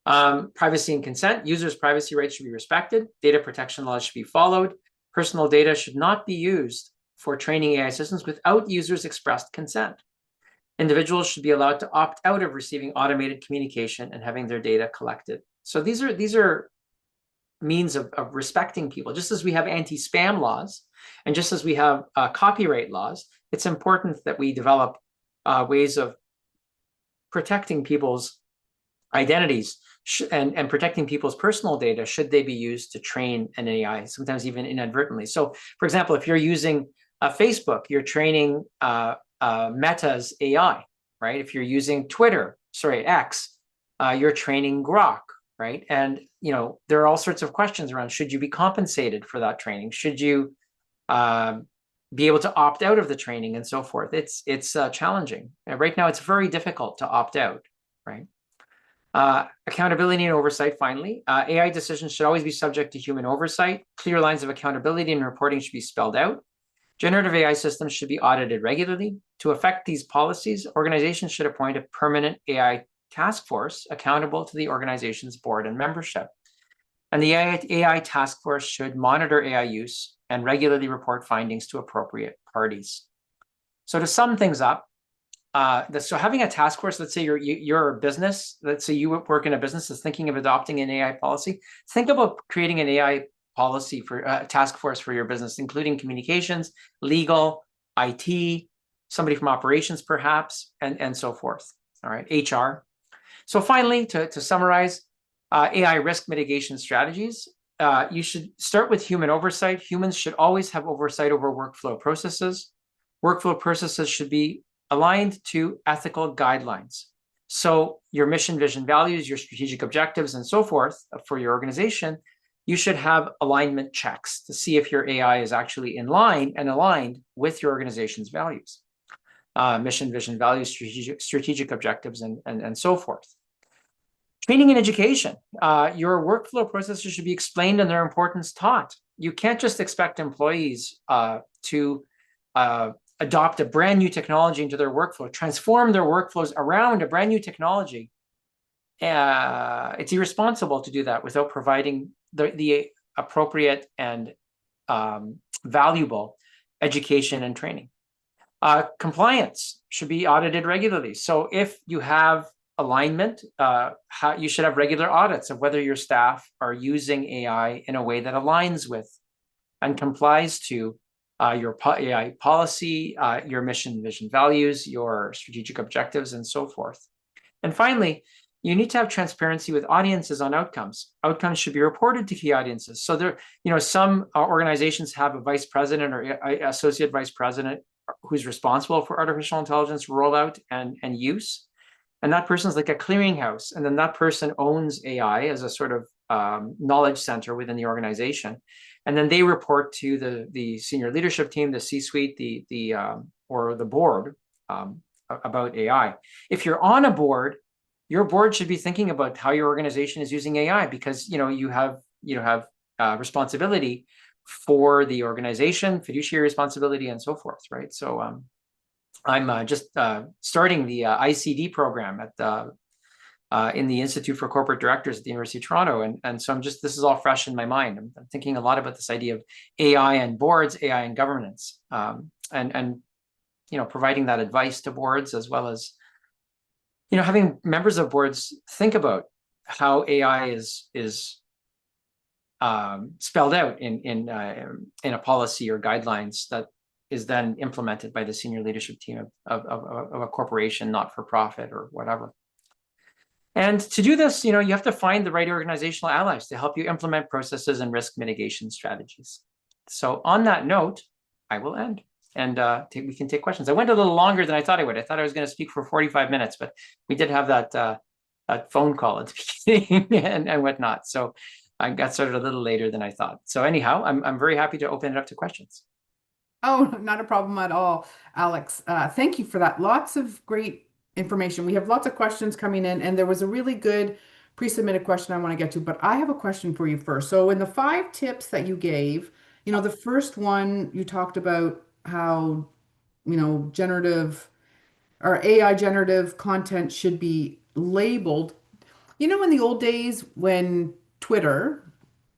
Privacy and consent. Users' privacy rights should be respected. Data protection laws should be followed. Personal data should not be used for training AI systems without users' expressed consent. Individuals should be allowed to opt out of receiving automated communication and having their data collected. So these are means of respecting people. Just as we have anti-spam laws, and just as we have copyright laws, it's important that we develop ways of protecting people's identities and protecting people's personal data should they be used to train an AI, sometimes even inadvertently. So, for example, if you're using Facebook, you're training Meta's AI, right? If you're using X, you're training Grok, right? And there are all sorts of questions around: should you be compensated for that training? Should you be able to opt out of the training, and so forth? It's challenging. Right now, it's very difficult to opt out, right? Accountability and oversight, finally. AI decisions should always be subject to human oversight. Clear lines of accountability and reporting should be spelled out. Generative AI systems should be audited regularly. To affect these policies, organizations should appoint a permanent AI task force accountable to the organization's board and membership. And the AI task force should monitor AI use and regularly report findings to appropriate parties. So to sum things up, so having a task force, let's say you're a business, let's say you work in a business that's thinking of adopting an AI policy, think about creating an AI policy for a task force for your business, including communications, legal, IT, somebody from operations perhaps, and so forth, all right, HR. So finally, to summarize, AI risk mitigation strategies, you should start with human oversight. Humans should always have oversight over workflow processes. Workflow processes should be aligned to ethical guidelines. So your mission, vision, values, your strategic objectives, and so forth for your organization, you should have alignment checks to see if your AI is actually in line and aligned with your organization's values. Mission, vision, values, strategic objectives, and so forth. Training and education. Your workflow processes should be explained and their importance taught. You can't just expect employees to adopt a brand new technology into their workflow, transform their workflows around a brand new technology, it's irresponsible to do that without providing the appropriate and valuable education and training. Compliance should be audited regularly. So if you have alignment, you should have regular audits of whether your staff are using AI in a way that aligns with and complies to your AI policy, your mission, vision, values, your strategic objectives, and so forth. And finally, you need to have transparency with audiences on outcomes. Outcomes should be reported to key audiences. So there, some organizations have a vice president or associate vice president who's responsible for artificial intelligence rollout and use. And that person's like a clearinghouse. And then that person owns AI as a sort of knowledge center within the organization. And then they report to the senior leadership team, the C-suite, or the board about AI. If you're on a board, your board should be thinking about how your organization is using AI, because you have responsibility for the organization, fiduciary responsibility, and so forth, right? So I'm just starting the ICD program in the Institute for Corporate Directors at the University of Toronto, and so this is all fresh in my mind. I'm thinking a lot about this idea of AI and boards, AI and governance, and providing that advice to boards, as well as having members of boards think about how AI is spelled out in a policy or guidelines that is then implemented by the senior leadership team of a corporation, not for profit or whatever. And to do this, you have to find the right organizational allies to help you implement processes and risk mitigation strategies. So on that note, I will end, and we can take questions. I went a little longer than I thought I would. I thought I was going to speak for 45 minutes, but we did have that phone call at the beginning and whatnot. So I got started a little later than I thought. So anyhow, I'm very happy to open it up to questions. Oh, not a problem at all, Alex. Thank you for that. Lots of great information. We have lots of questions coming in, and there was a really good pre-submitted question I want to get to, but I have a question for you first. So in the 5 tips that you gave, the first one, you talked about how, generative or AI generative content should be labeled. In the old days when Twitter,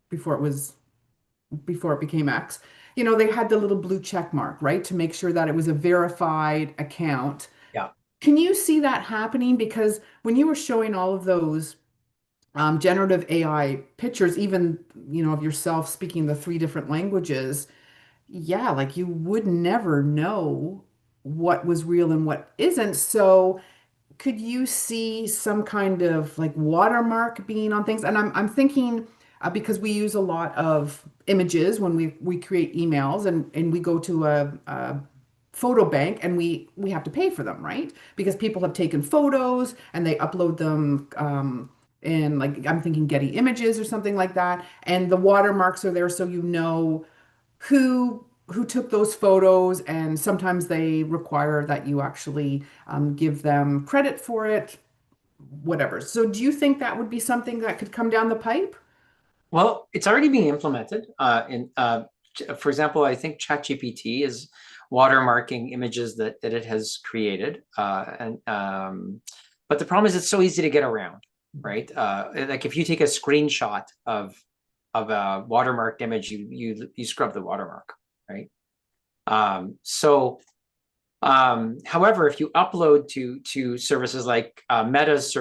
before it became X, they had the little blue check mark, right? To make sure that it was a verified account. Yeah. Can you see that happening? Because when you were showing all of those generative AI pictures, even, of yourself speaking the 3 different languages, yeah, like you would never know what was real and what isn't. So could you see some kind of like watermark being on things? And I'm thinking because we use a lot of images when we create emails, and we go to a photo bank, and we have to pay for them, right? Because people have taken photos and they upload them in, like, I'm thinking Getty Images or something like that, and the watermarks are there so who took those photos, and sometimes they require that you actually give them credit for it, whatever. So do you think that would be something that could come down the pipe? Well, it's already being implemented. For example, I think ChatGPT is watermarking images that it has created, but the problem is it's so easy to get around, right? Like if you take a screenshot of a watermarked image, you scrub the watermark, right? However, if you upload to services like Meta's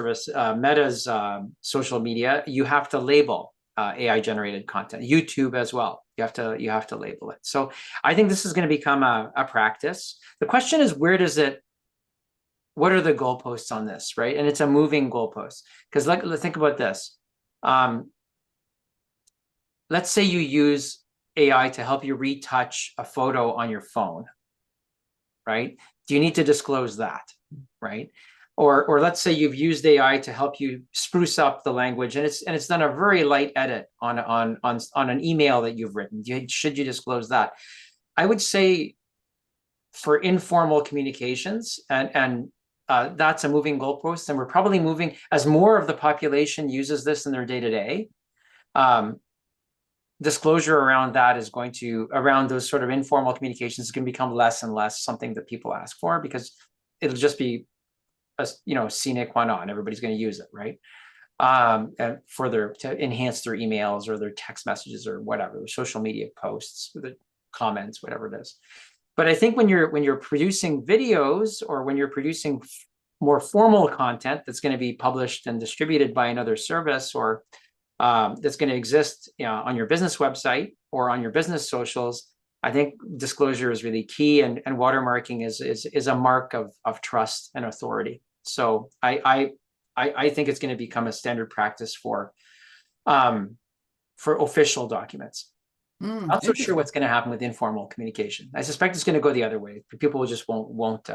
social media, you have to label AI generated content. YouTube as well. You have to label it. So I think this is going to become a practice. The question is, what are the goalposts on this, right? And it's a moving goalpost, because let's think about this. Let's say you use AI to help you retouch a photo on your phone, right? Do you need to disclose that, right? Or let's say you've used AI to help you spruce up the language, and it's done a very light edit on an email that you've written. Should you disclose that? I would say for informal communications, and that's a moving goalpost, and we're probably moving as more of the population uses this in their day-to-day. Disclosure around that is around those sort of informal communications can become less and less something that people ask for, because it'll just be a sine qua non. Everybody's going to use it, right? and to enhance their emails or their text messages or whatever, their social media posts, the comments, whatever it is. But I think when you're producing videos or when you're producing more formal content that's going to be published and distributed by another service or that's going to exist, on your business website or on your business socials, I think disclosure is really key, and watermarking is a mark of trust and authority. So I think it's going to become a standard practice for official documents. Not so sure what's going to happen with informal communication. I suspect it's going to go the other way. People just won't.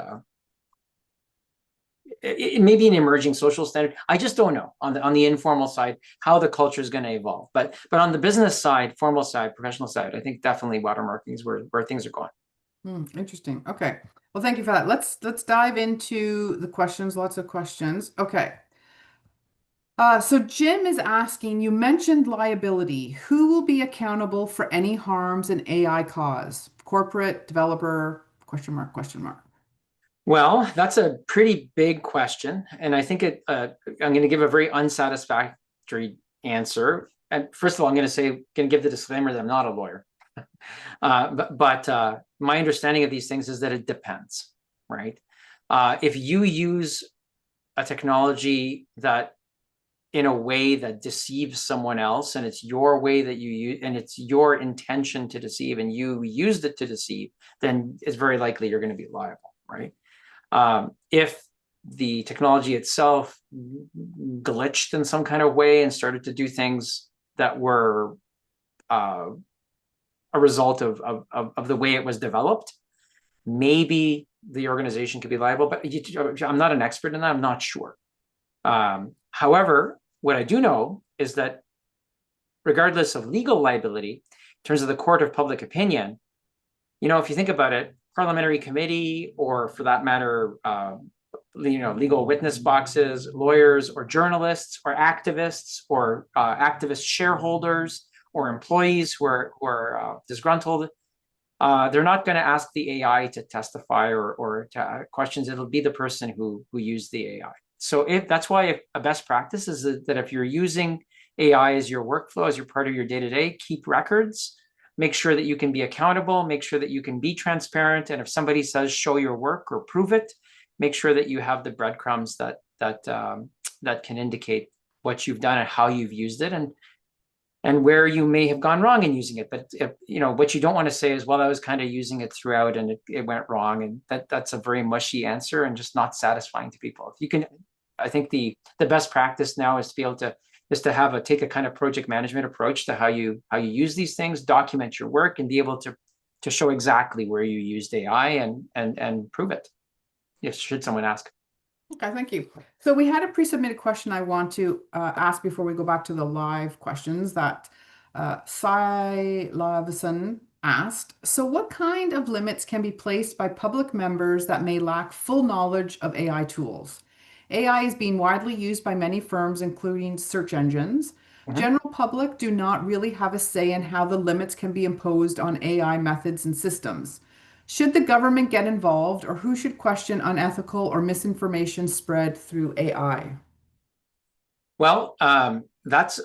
It may be an emerging social standard. I just don't know on the informal side how the culture is going to evolve. But on the business side, formal side, professional side, I think definitely watermarking is where things are going. Interesting. Okay. Well, thank you for that. Let's dive into the questions. Lots of questions. Okay. So Jim is asking, you mentioned liability. Who will be accountable for any harms an AI cause? Corporate, developer, question mark, question mark. Well, that's a pretty big question. And I think I'm going to give a very unsatisfactory answer. And first of all, I'm going to give the disclaimer that I'm not a lawyer. But my understanding of these things is that it depends, right? If you use a technology that in a way that deceives someone else, and it's your way that you use, and it's your intention to deceive, and you used it to deceive, then it's very likely you're going to be liable, right? If the technology itself glitched in some kind of way and started to do things that were a result of the way it was developed, maybe the organization could be liable, but I'm not an expert in that. I'm not sure. However, what I do know is that regardless of legal liability, in terms of the court of public opinion, if you think about it, parliamentary committee, or for that matter, legal witness boxes, lawyers or journalists or activists or activist shareholders or employees who are disgruntled, they're not going to ask the AI to testify or to questions. It'll be the person who used the AI. So that's why a best practice is that if you're using AI as your workflow, as your part of your day-to-day, keep records, make sure that you can be accountable, make sure that you can be transparent. And if somebody says, show your work or prove it, make sure that you have the breadcrumbs that can indicate what you've done and how you've used it and where you may have gone wrong in using it. But what you don't want to say is, well, I was kind of using it throughout and it went wrong. And that's a very mushy answer and just not satisfying to people. If you can, I think the best practice now is to be able to take a kind of project management approach to how you use these things, document your work, and be able to show exactly where you used AI and prove it, should someone ask. Okay, thank you. So we had a pre-submitted question I want to ask before we go back to the live questions that Sai Lavison asked. So what kind of limits can be placed by public members that may lack full knowledge of AI tools? AI is being widely used by many firms, including search engines. General public do not really have a say in how the limits can be imposed on AI methods and systems. Should the government get involved, or who should question unethical or misinformation spread through AI? Well, that's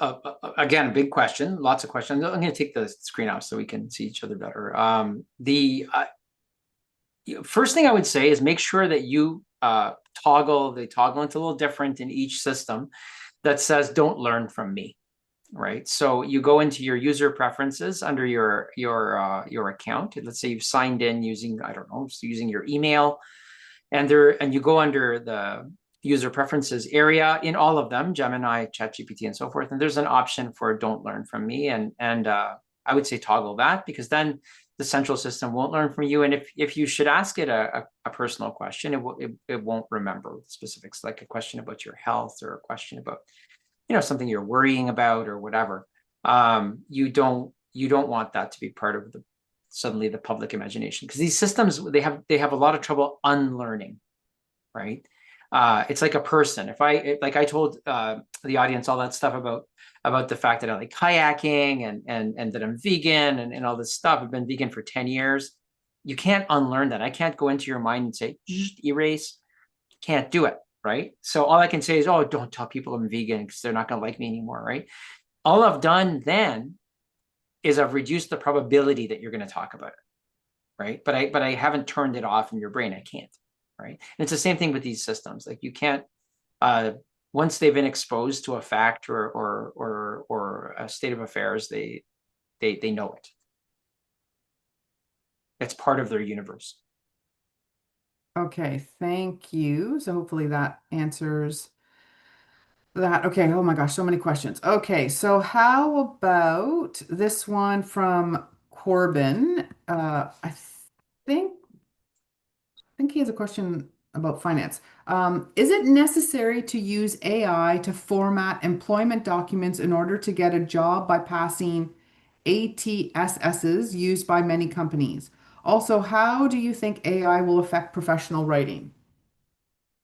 again a big question. Lots of questions. I'm going to take the screen off so we can see each other better. The first thing I would say is make sure that you toggle into a little different in each system that says don't learn from me, right? So you go into your user preferences under your account. Let's say you've signed in using, I don't know, using your email, and you go under the user preferences area in all of them, Gemini, ChatGPT, and so forth. And there's an option for don't learn from me. And I would say toggle that, because then the central system won't learn from you. And if you should ask it a personal question, it won't remember specifics, like a question about your health or a question about, something you're worrying about or whatever. You don't want that to be part of suddenly the public imagination, because these systems, they have a lot of trouble unlearning, right? It's like a person. If I told the audience all that stuff about the fact that I like kayaking and that I'm vegan and all this stuff. I've been vegan for 10 years. You can't unlearn that. I can't go into your mind and say, erase. Can't do it. right? So all I can say is, oh, don't tell people I'm vegan because they're not going to like me anymore, right? All I've done then is I've reduced the probability that you're going to talk about it, right? But I haven't turned it off in your brain. I can't, right? And it's the same thing with these systems. Like you can't, once they've been exposed to a fact or a state of affairs, they know it. It's part of their universe. Okay, thank you. So hopefully that answers that. Okay, oh my gosh, so many questions. Okay, so how about this one from Corbin? Think think he has a question about finance. Is it necessary to use AI to format employment documents in order to get a job by passing ATSSs used by many companies? Also, how do you think AI will affect professional writing?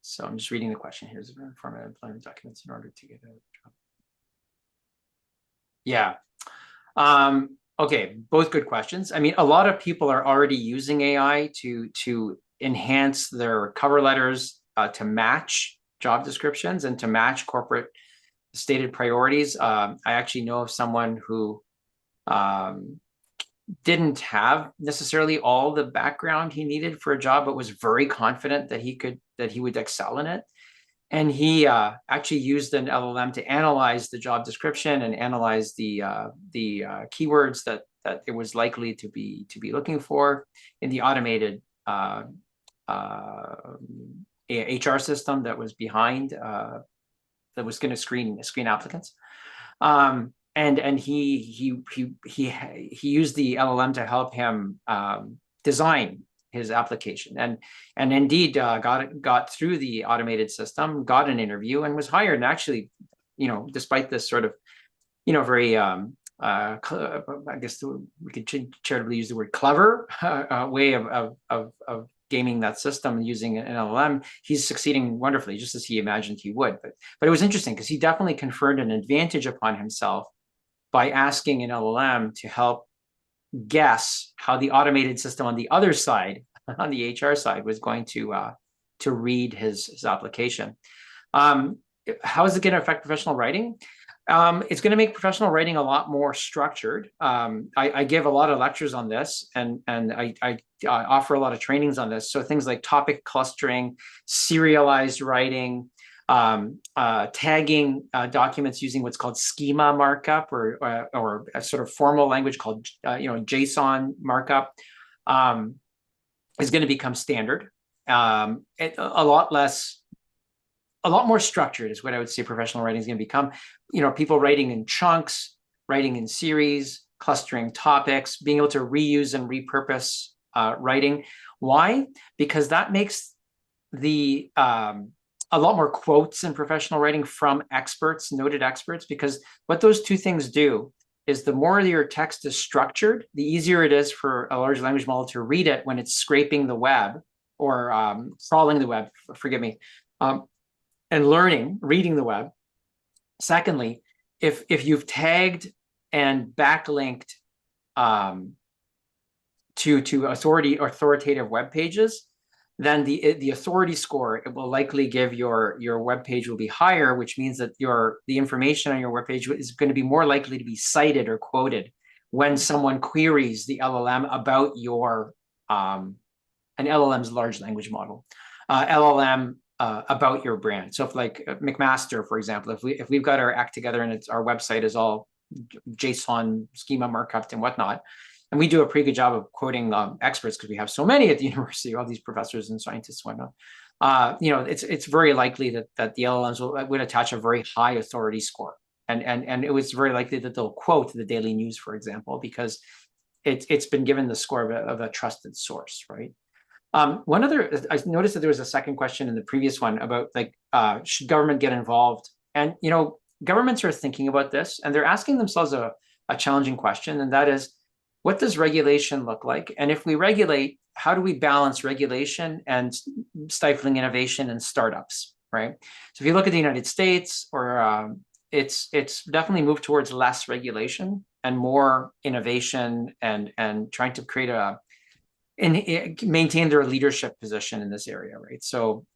So I'm just reading the question here. Is it format employment documents in order to get a job? Yeah. Okay, both good questions. I mean, a lot of people are already using AI to enhance their cover letters, to match job descriptions and to match corporate stated priorities. I actually know of someone who didn't have necessarily all the background he needed for a job, but was very confident that he would excel in it. And he actually used an LLM to analyze the job description and analyze the keywords that it was likely to be looking for in the automated HR system that was behind, that was going to screen applicants. And he used the LLM to help him design his application, and indeed got through the automated system, got an interview, and was hired. And actually, despite this sort of, very I guess we could charitably use the word clever way of gaming that system using an LLM, he's succeeding wonderfully, just as he imagined he would. But it was interesting because he definitely conferred an advantage upon himself by asking an LLM to help guess how the automated system on the other side, on the HR side, was going to read his application. How is it going to affect professional writing? It's going to make professional writing a lot more structured. I give a lot of lectures on this, and I offer a lot of trainings on this. So things like topic clustering, serialized writing, tagging documents using what's called schema markup, or a sort of formal language called JSON markup, is going to become standard. A lot more structured is what I would say professional writing is going to become. People writing in chunks, writing in series, clustering topics, being able to reuse and repurpose writing. Why? Because that makes a lot more quotes in professional writing from experts, noted experts, because what those two things do is the more your text is structured, the easier it is for a large language model to read it when it's scraping the web or crawling the web, forgive me, and reading the web. Secondly, if you've tagged and backlinked to authoritative web pages, then the authority score, it will likely give your web page will be higher, which means that the information on your web page is going to be more likely to be cited or quoted when someone queries the LLM about an LLM's large language model, LLM about your brand. So if like McMaster, for example, if we've got our act together and our website is all JSON schema markup and whatnot, and we do a pretty good job of quoting experts because we have so many at the university, all these professors and scientists and whatnot. It's very likely that the LLMs would attach a very high authority score, and it was very likely that they'll quote the Daily News, for example, because it's been given the score of a trusted source, right? I noticed that there was a second question in the previous one about should government get involved? And governments are thinking about this, and they're asking themselves a challenging question, and that is, what does regulation look like? And if we regulate, how do we balance regulation and stifling innovation and startups, right? So if you look at the United States, it's definitely moved towards less regulation and more innovation and trying to create maintain their leadership position in this area, right? So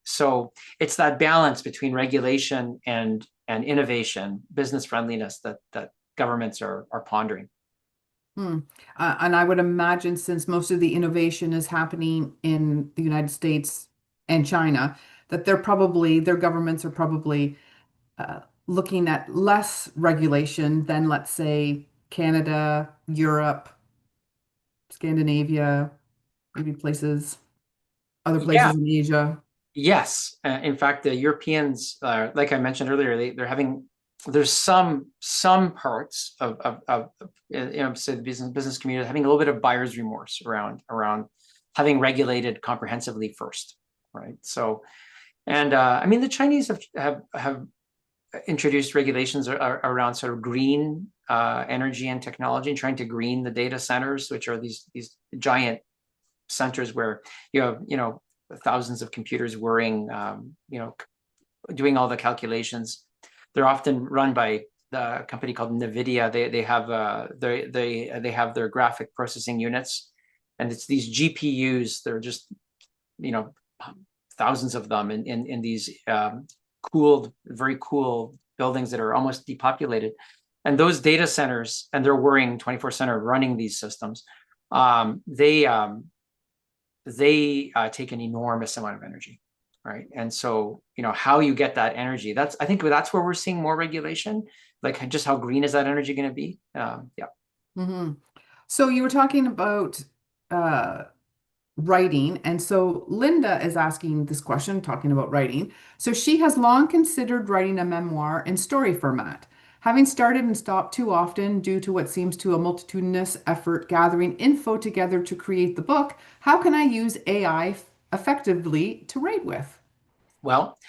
it's that balance between regulation and innovation, business friendliness that governments are pondering. And I would imagine since most of the innovation is happening in the United States and China, that their governments are probably looking at less regulation than, let's say, Canada, Europe, Scandinavia, maybe other Yeah. places in Asia. Yes. In fact, the Europeans, like I mentioned earlier, there's some parts of say the business community having a little bit of buyer's remorse around having regulated comprehensively first, right? So, and I mean, the Chinese have introduced regulations around sort of green energy and technology, and trying to green the data centers, which are these giant centers where you have thousands of computers whirring, doing all the calculations. They're often run by the company called NVIDIA. They have their graphic processing units, and it's these GPUs. They're just thousands of them in these very cool buildings that are almost depopulated. And those data centers, and they're whirring 24/7 running these systems. They take an enormous amount of energy, right? And so, how you get that energy, I think that's where we're seeing more regulation, like just how green is that energy going to be? Yeah. Mm-hmm. So you were talking about writing, and so Linda is asking this question, talking about writing. So she has long considered writing a memoir in story format. Having started and stopped too often due to what seems to a multitudinous effort gathering info together to create the book, how can I use AI effectively to write with? Well,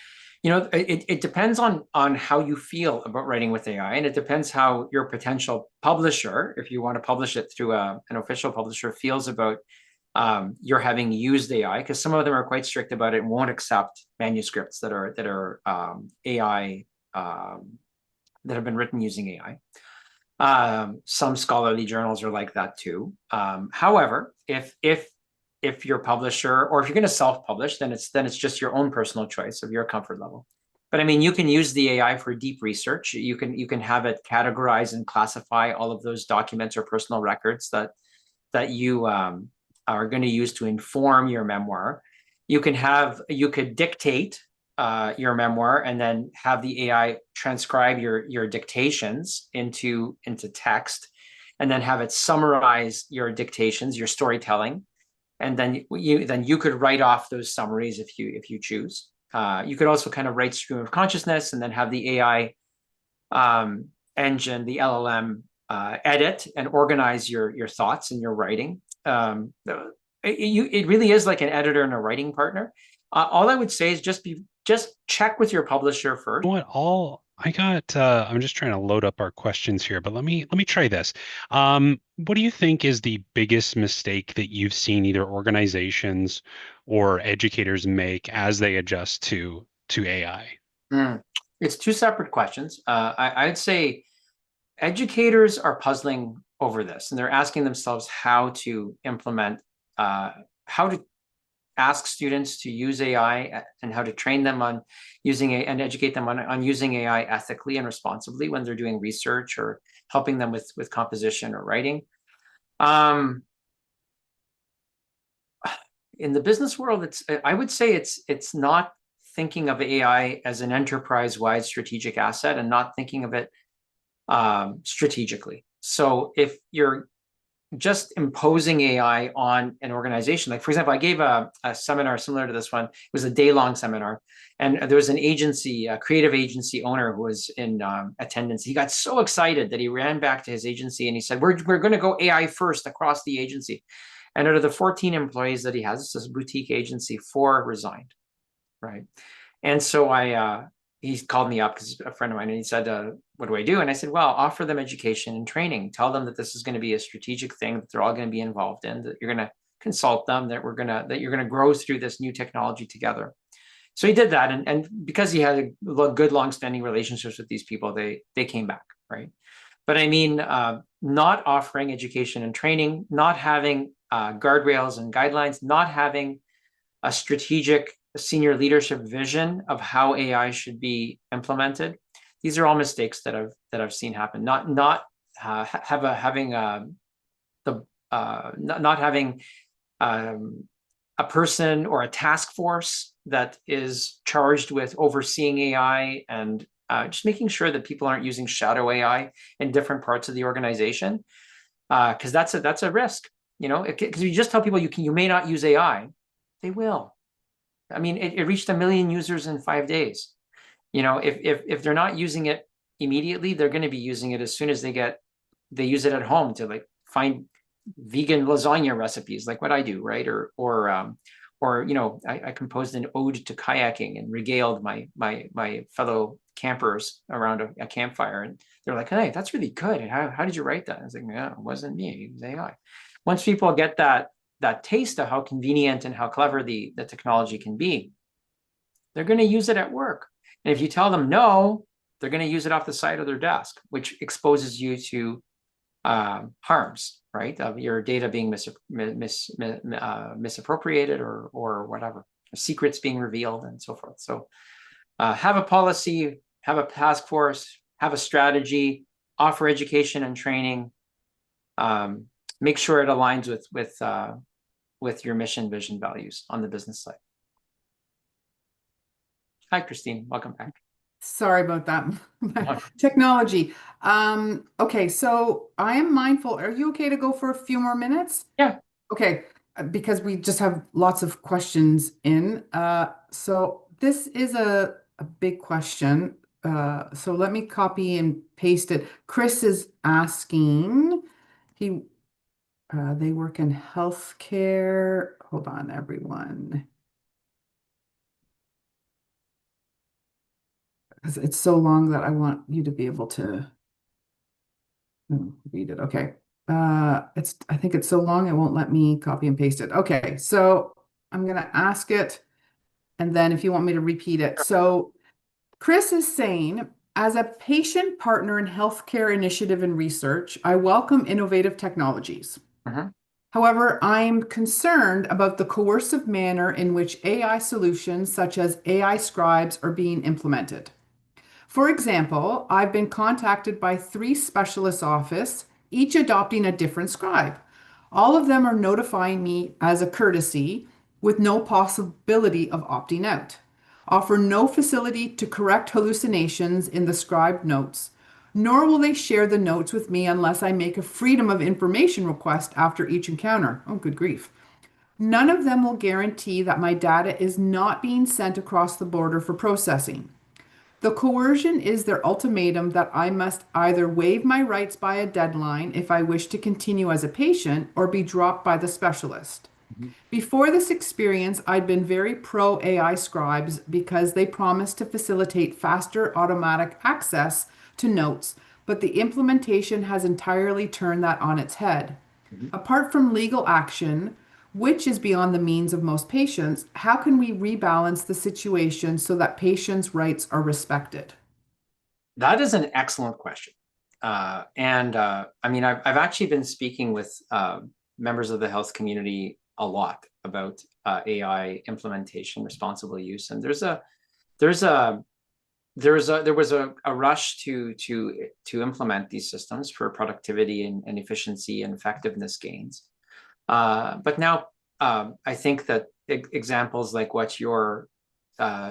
it depends on how you feel about writing with AI, and it depends how your potential publisher, if you want to publish it through an official publisher, feels about your having used AI, because some of them are quite strict about it and won't accept manuscripts that are AI that have been written using AI. Some scholarly journals are like that too. However, if your publisher, or if you're going to self-publish, then it's just your own personal choice of your comfort level. But I mean, you can use the AI for deep research. You can have it categorize and classify all of those documents or personal records that you are going to use to inform your memoir. You could dictate your memoir and then have the AI transcribe your dictations into text, and then have it summarize your dictations, your storytelling, and then you could write off those summaries if you choose. You could also kind of write stream of consciousness and then have the AI engine, the LLM, edit and organize your thoughts and your writing. It really is like an editor and a writing partner. All I would say is just check with your publisher first. You know what? I'm just trying to load up our questions here, but let me try this. What do you think is the biggest mistake that you've seen either organizations or educators make as they adjust to AI? It's two separate questions. I'd say educators are puzzling over this, and they're asking themselves how to implement, how to ask students to use AI and how to train them on using it and educate them on using AI ethically and responsibly when they're doing research or helping them with composition or writing. In the business world, I would say it's not thinking of AI as an enterprise-wide strategic asset and not thinking of it strategically. So if you're just imposing AI on an organization, like for example, I gave a seminar similar to this one. It was a day-long seminar, and there was an agency, a creative agency owner who was in attendance. He got so excited that he ran back to his agency and he said, "We're going to go AI first across the agency." And out of the 14 employees that he has, it's this boutique agency, 4 resigned, right? And so he called me up because he's a friend of mine, and he said, "What do I do?" And I said, "Well, offer them education and training. Tell them that this is going to be a strategic thing that they're all going to be involved in. That you're going to consult them. That you're going to grow through this new technology together." So he did that, and because he had a good, long-standing relationships with these people, they came back, right? But I mean, not offering education and training, not having guardrails and guidelines, not having a strategic senior leadership vision of how AI should be implemented. These are all mistakes that I've seen happen. Not having a person or a task force that is charged with overseeing AI and just making sure that people aren't using shadow AI in different parts of the organization, because that's a risk. Because you just tell people you may not use AI, they will. I mean, it reached 1 million users in 5 days. If they're not using it immediately, they're going to be using it as soon as they use it at home to like find vegan lasagna recipes, like what I do, right? Or I composed an ode to kayaking and regaled my fellow campers around a campfire, and they're like, "Hey, that's really good. How did you write that?" I was like, "No, it wasn't me. It was AI." Once people get that taste of how convenient and how clever the technology can be, they're going to use it at work. And if you tell them no, they're going to use it off the side of their desk, which exposes you to harms, right? Of your data being misappropriated or whatever, secrets being revealed and so forth. So have a policy, have a task force, have a strategy, offer education and training. Make sure it aligns with your mission, vision, values on the business side. Hi, Christine. Welcome back. Sorry about that. Technology. Okay, so I am mindful. Are you okay to go for a few more minutes? Yeah. Okay, because we just have lots of questions in. So this is a big question. So let me copy and paste it. Chris is asking, they work in healthcare. Hold on, everyone. Because it's so long that I want you to be able to read it. Okay. I think it's so long it won't let me copy and paste it. Okay, so I'm gonna ask it, and then if you want me to repeat it. So Chris is saying, as a patient partner in healthcare initiative and research, I welcome innovative technologies. However, I'm concerned about the coercive manner in which AI solutions such as AI scribes are being implemented. For example, I've been contacted by 3 specialist offices, each adopting a different scribe. All of them are notifying me as a courtesy with no possibility of opting out. Offer no facility to correct hallucinations in the scribed notes, nor will they share the notes with me unless I make a freedom of information request after each encounter. Oh, good grief. None of them will guarantee that my data is not being sent across the border for processing. The coercion is their ultimatum that I must either waive my rights by a deadline if I wish to continue as a patient or be dropped by the specialist. Before this experience, I'd been very pro AI scribes because they promised to facilitate faster automatic access to notes, but the implementation has entirely turned that on its head. Apart from legal action, which is beyond the means of most patients, how can we rebalance the situation so that patients' rights are respected? That is an excellent question. I mean, I've actually been speaking with members of the health community a lot about AI implementation, responsible use, and there was a rush to implement these systems for productivity and efficiency and effectiveness gains. But now I think that examples like what you're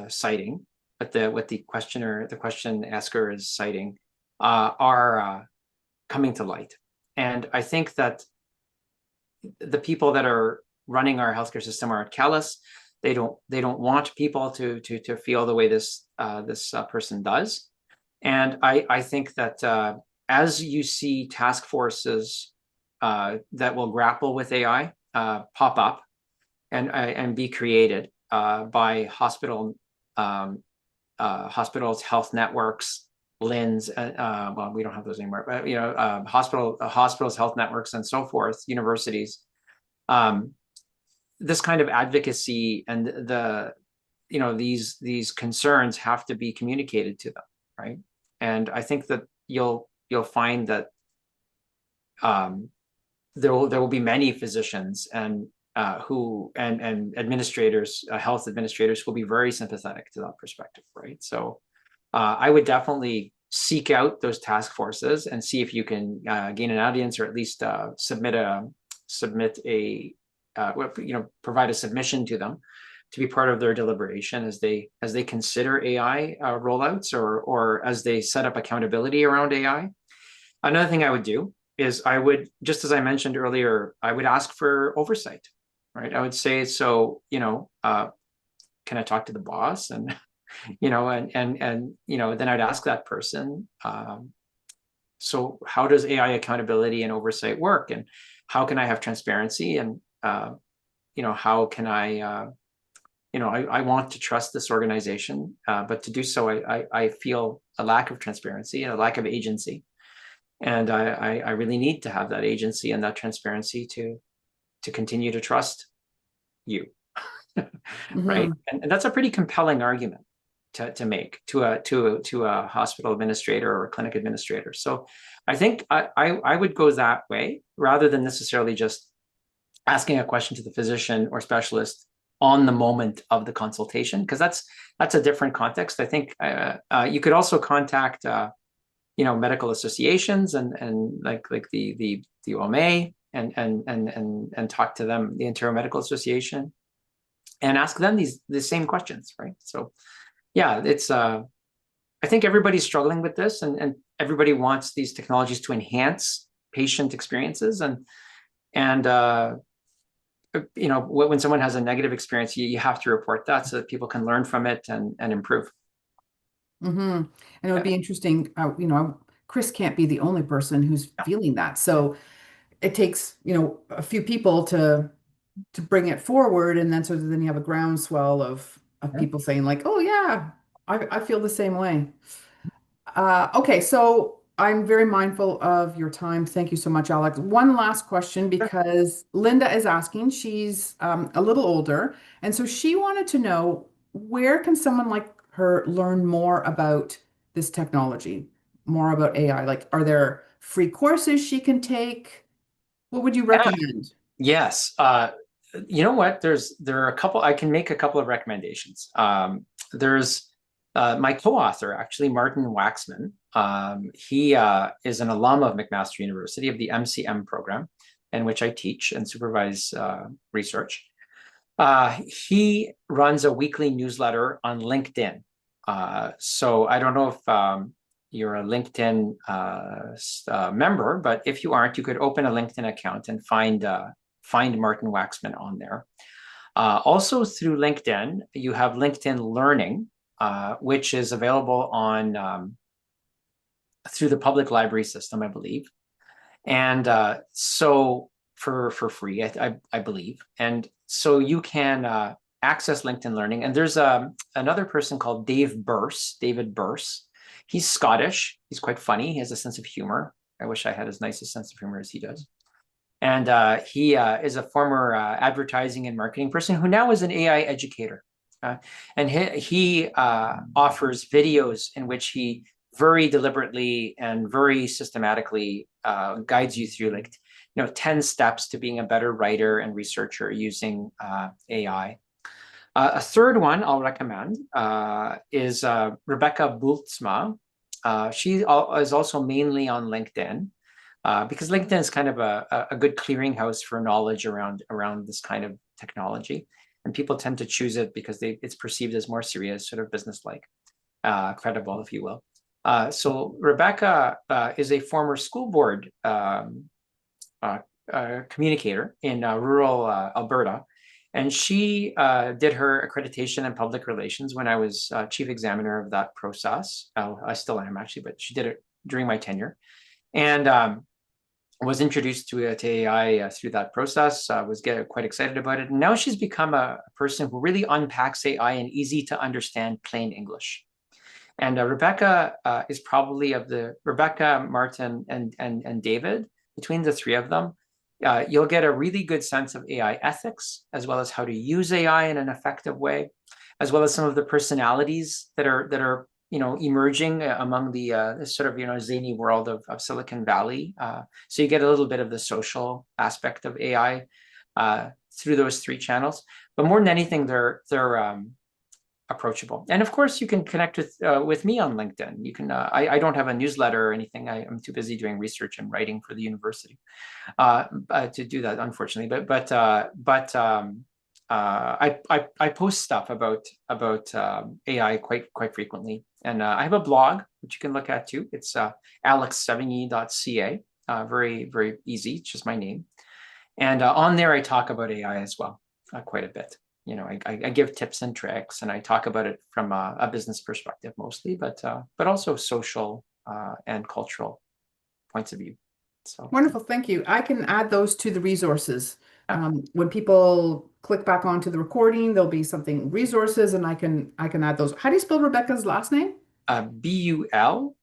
citing, what the question asker is citing, are coming to light. And I think that the people that are running our healthcare system are callous. They don't want people to feel the way this person does. And I think that as you see task forces that will grapple with AI pop up and be created by hospitals, health networks, LINs. Well, we don't have those anymore, but hospitals, health networks, and so forth, universities. This kind of advocacy and these concerns have to be communicated to them, right? And I think that you'll find that there will be many physicians and administrators, health administrators, who will be very sympathetic to that perspective, right? So I would definitely seek out those task forces and see if you can gain an audience, or at least provide a submission to them to be part of their deliberation as they consider AI rollouts, or as they set up accountability around AI. Another thing I would do is I would, just as I mentioned earlier, I would ask for oversight, right? I would say, so, can I talk to the boss? And, then I'd ask that person, so how does AI accountability and oversight work? And how can I have transparency? And, how can I want to trust this organization, but to do so, I feel a lack of transparency and a lack of agency. And I really need to have that agency and that transparency to continue to trust you, right? And that's a pretty compelling argument to make to a hospital administrator or a clinic administrator. So I think I would go that way, rather than necessarily just asking a question to the physician or specialist on the moment of the consultation, because that's a different context. I think you could also contact medical associations and like the OMA and talk to them, the Ontario Medical Association, and ask them the same questions, right? So yeah, it's I think everybody's struggling with this, and everybody wants these technologies to enhance patient experiences, and when someone has a negative experience, you have to report that so that people can learn from it and improve. And it would be interesting, Chris can't be the only person who's feeling that. So it takes, a few people to bring it forward. And then then you have a groundswell of people saying like, oh yeah, I feel the same way. Okay. So I'm very mindful of your time. Thank you so much, Alex. One last question, because Linda is asking, she's a little older. And so she wanted to know, where can someone like her learn more about this technology, more about AI? Like, are there free courses she can take? What would you recommend? Yes. You know what? There are a couple, I can make a couple of recommendations. There's my co-author, actually, Martin Waxman. He is an alum of McMaster University, of the MCM program, in which I teach and supervise research. He runs a weekly newsletter on LinkedIn. So I don't know if you're a LinkedIn member, but if you aren't, you could open a LinkedIn account and find Martin Waxman on there. Also through LinkedIn, you have LinkedIn Learning, which is available on through the public library system, I believe. And so for free, I believe. And so you can access LinkedIn Learning. And there's another person called David Burse. He's Scottish. He's quite funny. He has a sense of humor. I wish I had as nice a sense of humor as he does. And he is a former advertising and marketing person who now is an AI educator. And he offers videos in which he very deliberately and very systematically guides you through 10 steps to being a better writer and researcher using AI. A third one I'll recommend is Rebecca Bultsma. She is also mainly on LinkedIn, because LinkedIn is kind of a good clearinghouse for knowledge around this kind of technology. And people tend to choose it because it's perceived as more serious, sort of business-like, credible, if you will. So Rebecca is a former school board communicator in rural Alberta. And she did her accreditation in public relations when I was chief examiner of that process. I still am, actually, but she did it during my tenure. And was introduced to AI through that process, was quite excited about it. And now she's become a person who really unpacks AI in easy to understand plain English. And Rebecca is probably Rebecca, Martin, and David, between the three of them, you'll get a really good sense of AI ethics, as well as how to use AI in an effective way, as well as some of the personalities that are emerging among the sort of, zany world of Silicon Valley. So you get a little bit of the social aspect of AI through those three channels. But more than anything, they're approachable. And of course, you can connect with me on LinkedIn. You can. I don't have a newsletter or anything. I'm too busy doing research and writing for the university to do that, unfortunately. But I post stuff about AI quite frequently, and I have a blog which you can look at too. It's alexsevigny.ca. Very easy. It's just my name, and on there I talk about AI as well quite a bit. I give tips and tricks, and I talk about it from a business perspective mostly, but also social and cultural points of view. So wonderful, thank you. I can add those to the resources. When people click back onto the recording, there'll be something resources, and I can add those. How do you spell Rebecca's last name? BULTSMA,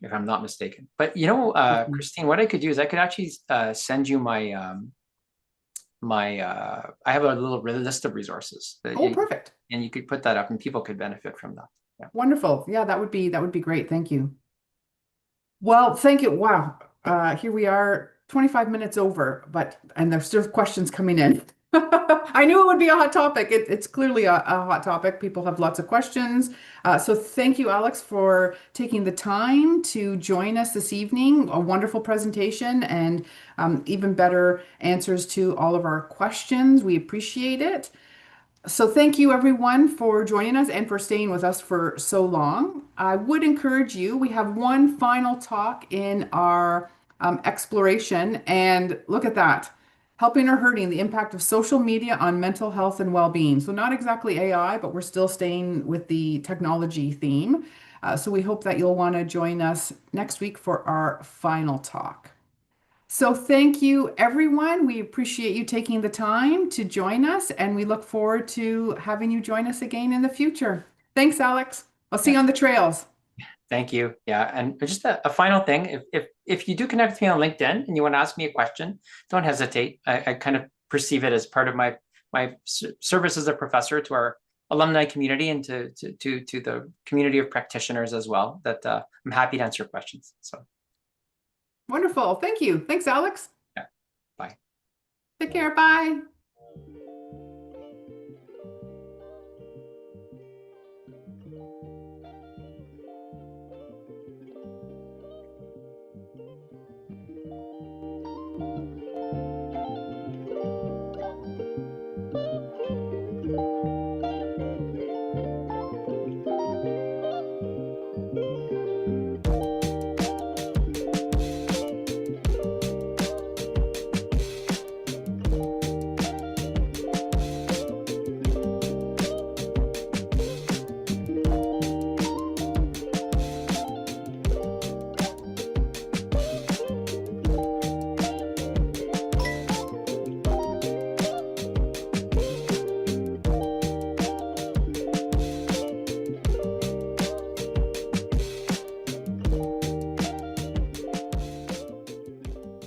if I'm not mistaken. But Christine, what I could do is I could actually send you my I have a little list of resources. Perfect. And you could put that up, and people could benefit from that. Yeah. Wonderful. Yeah, that would be great. Thank you. Well, thank you. Wow. Here we are, 25 minutes over, and there's still questions coming in. I knew it would be a hot topic. It's clearly a hot topic. People have lots of questions. So thank you, Alex, for taking the time to join us this evening. A wonderful presentation and even better answers to all of our questions. We appreciate it. So thank you, everyone, for joining us and for staying with us for so long. I would encourage you, we have one final talk in our exploration, and look at that. Helping or hurting, the impact of social media on mental health and well-being. So not exactly AI, but we're still staying with the technology theme. So we hope that you'll want to join us next week for our final talk. So thank you, everyone. We appreciate you taking the time to join us, and we look forward to having you join us again in the future. Thanks, Alex. I'll see you on the trails. Thank you. Yeah, and just a final thing, if you do connect with me on LinkedIn and you want to ask me a question, don't hesitate. I kind of perceive it as part of my service as a professor to our alumni community and to the community of practitioners as well, that I'm happy to answer questions. So wonderful. Thank you. Thanks, Alex. Yeah. Bye. Take care. Bye.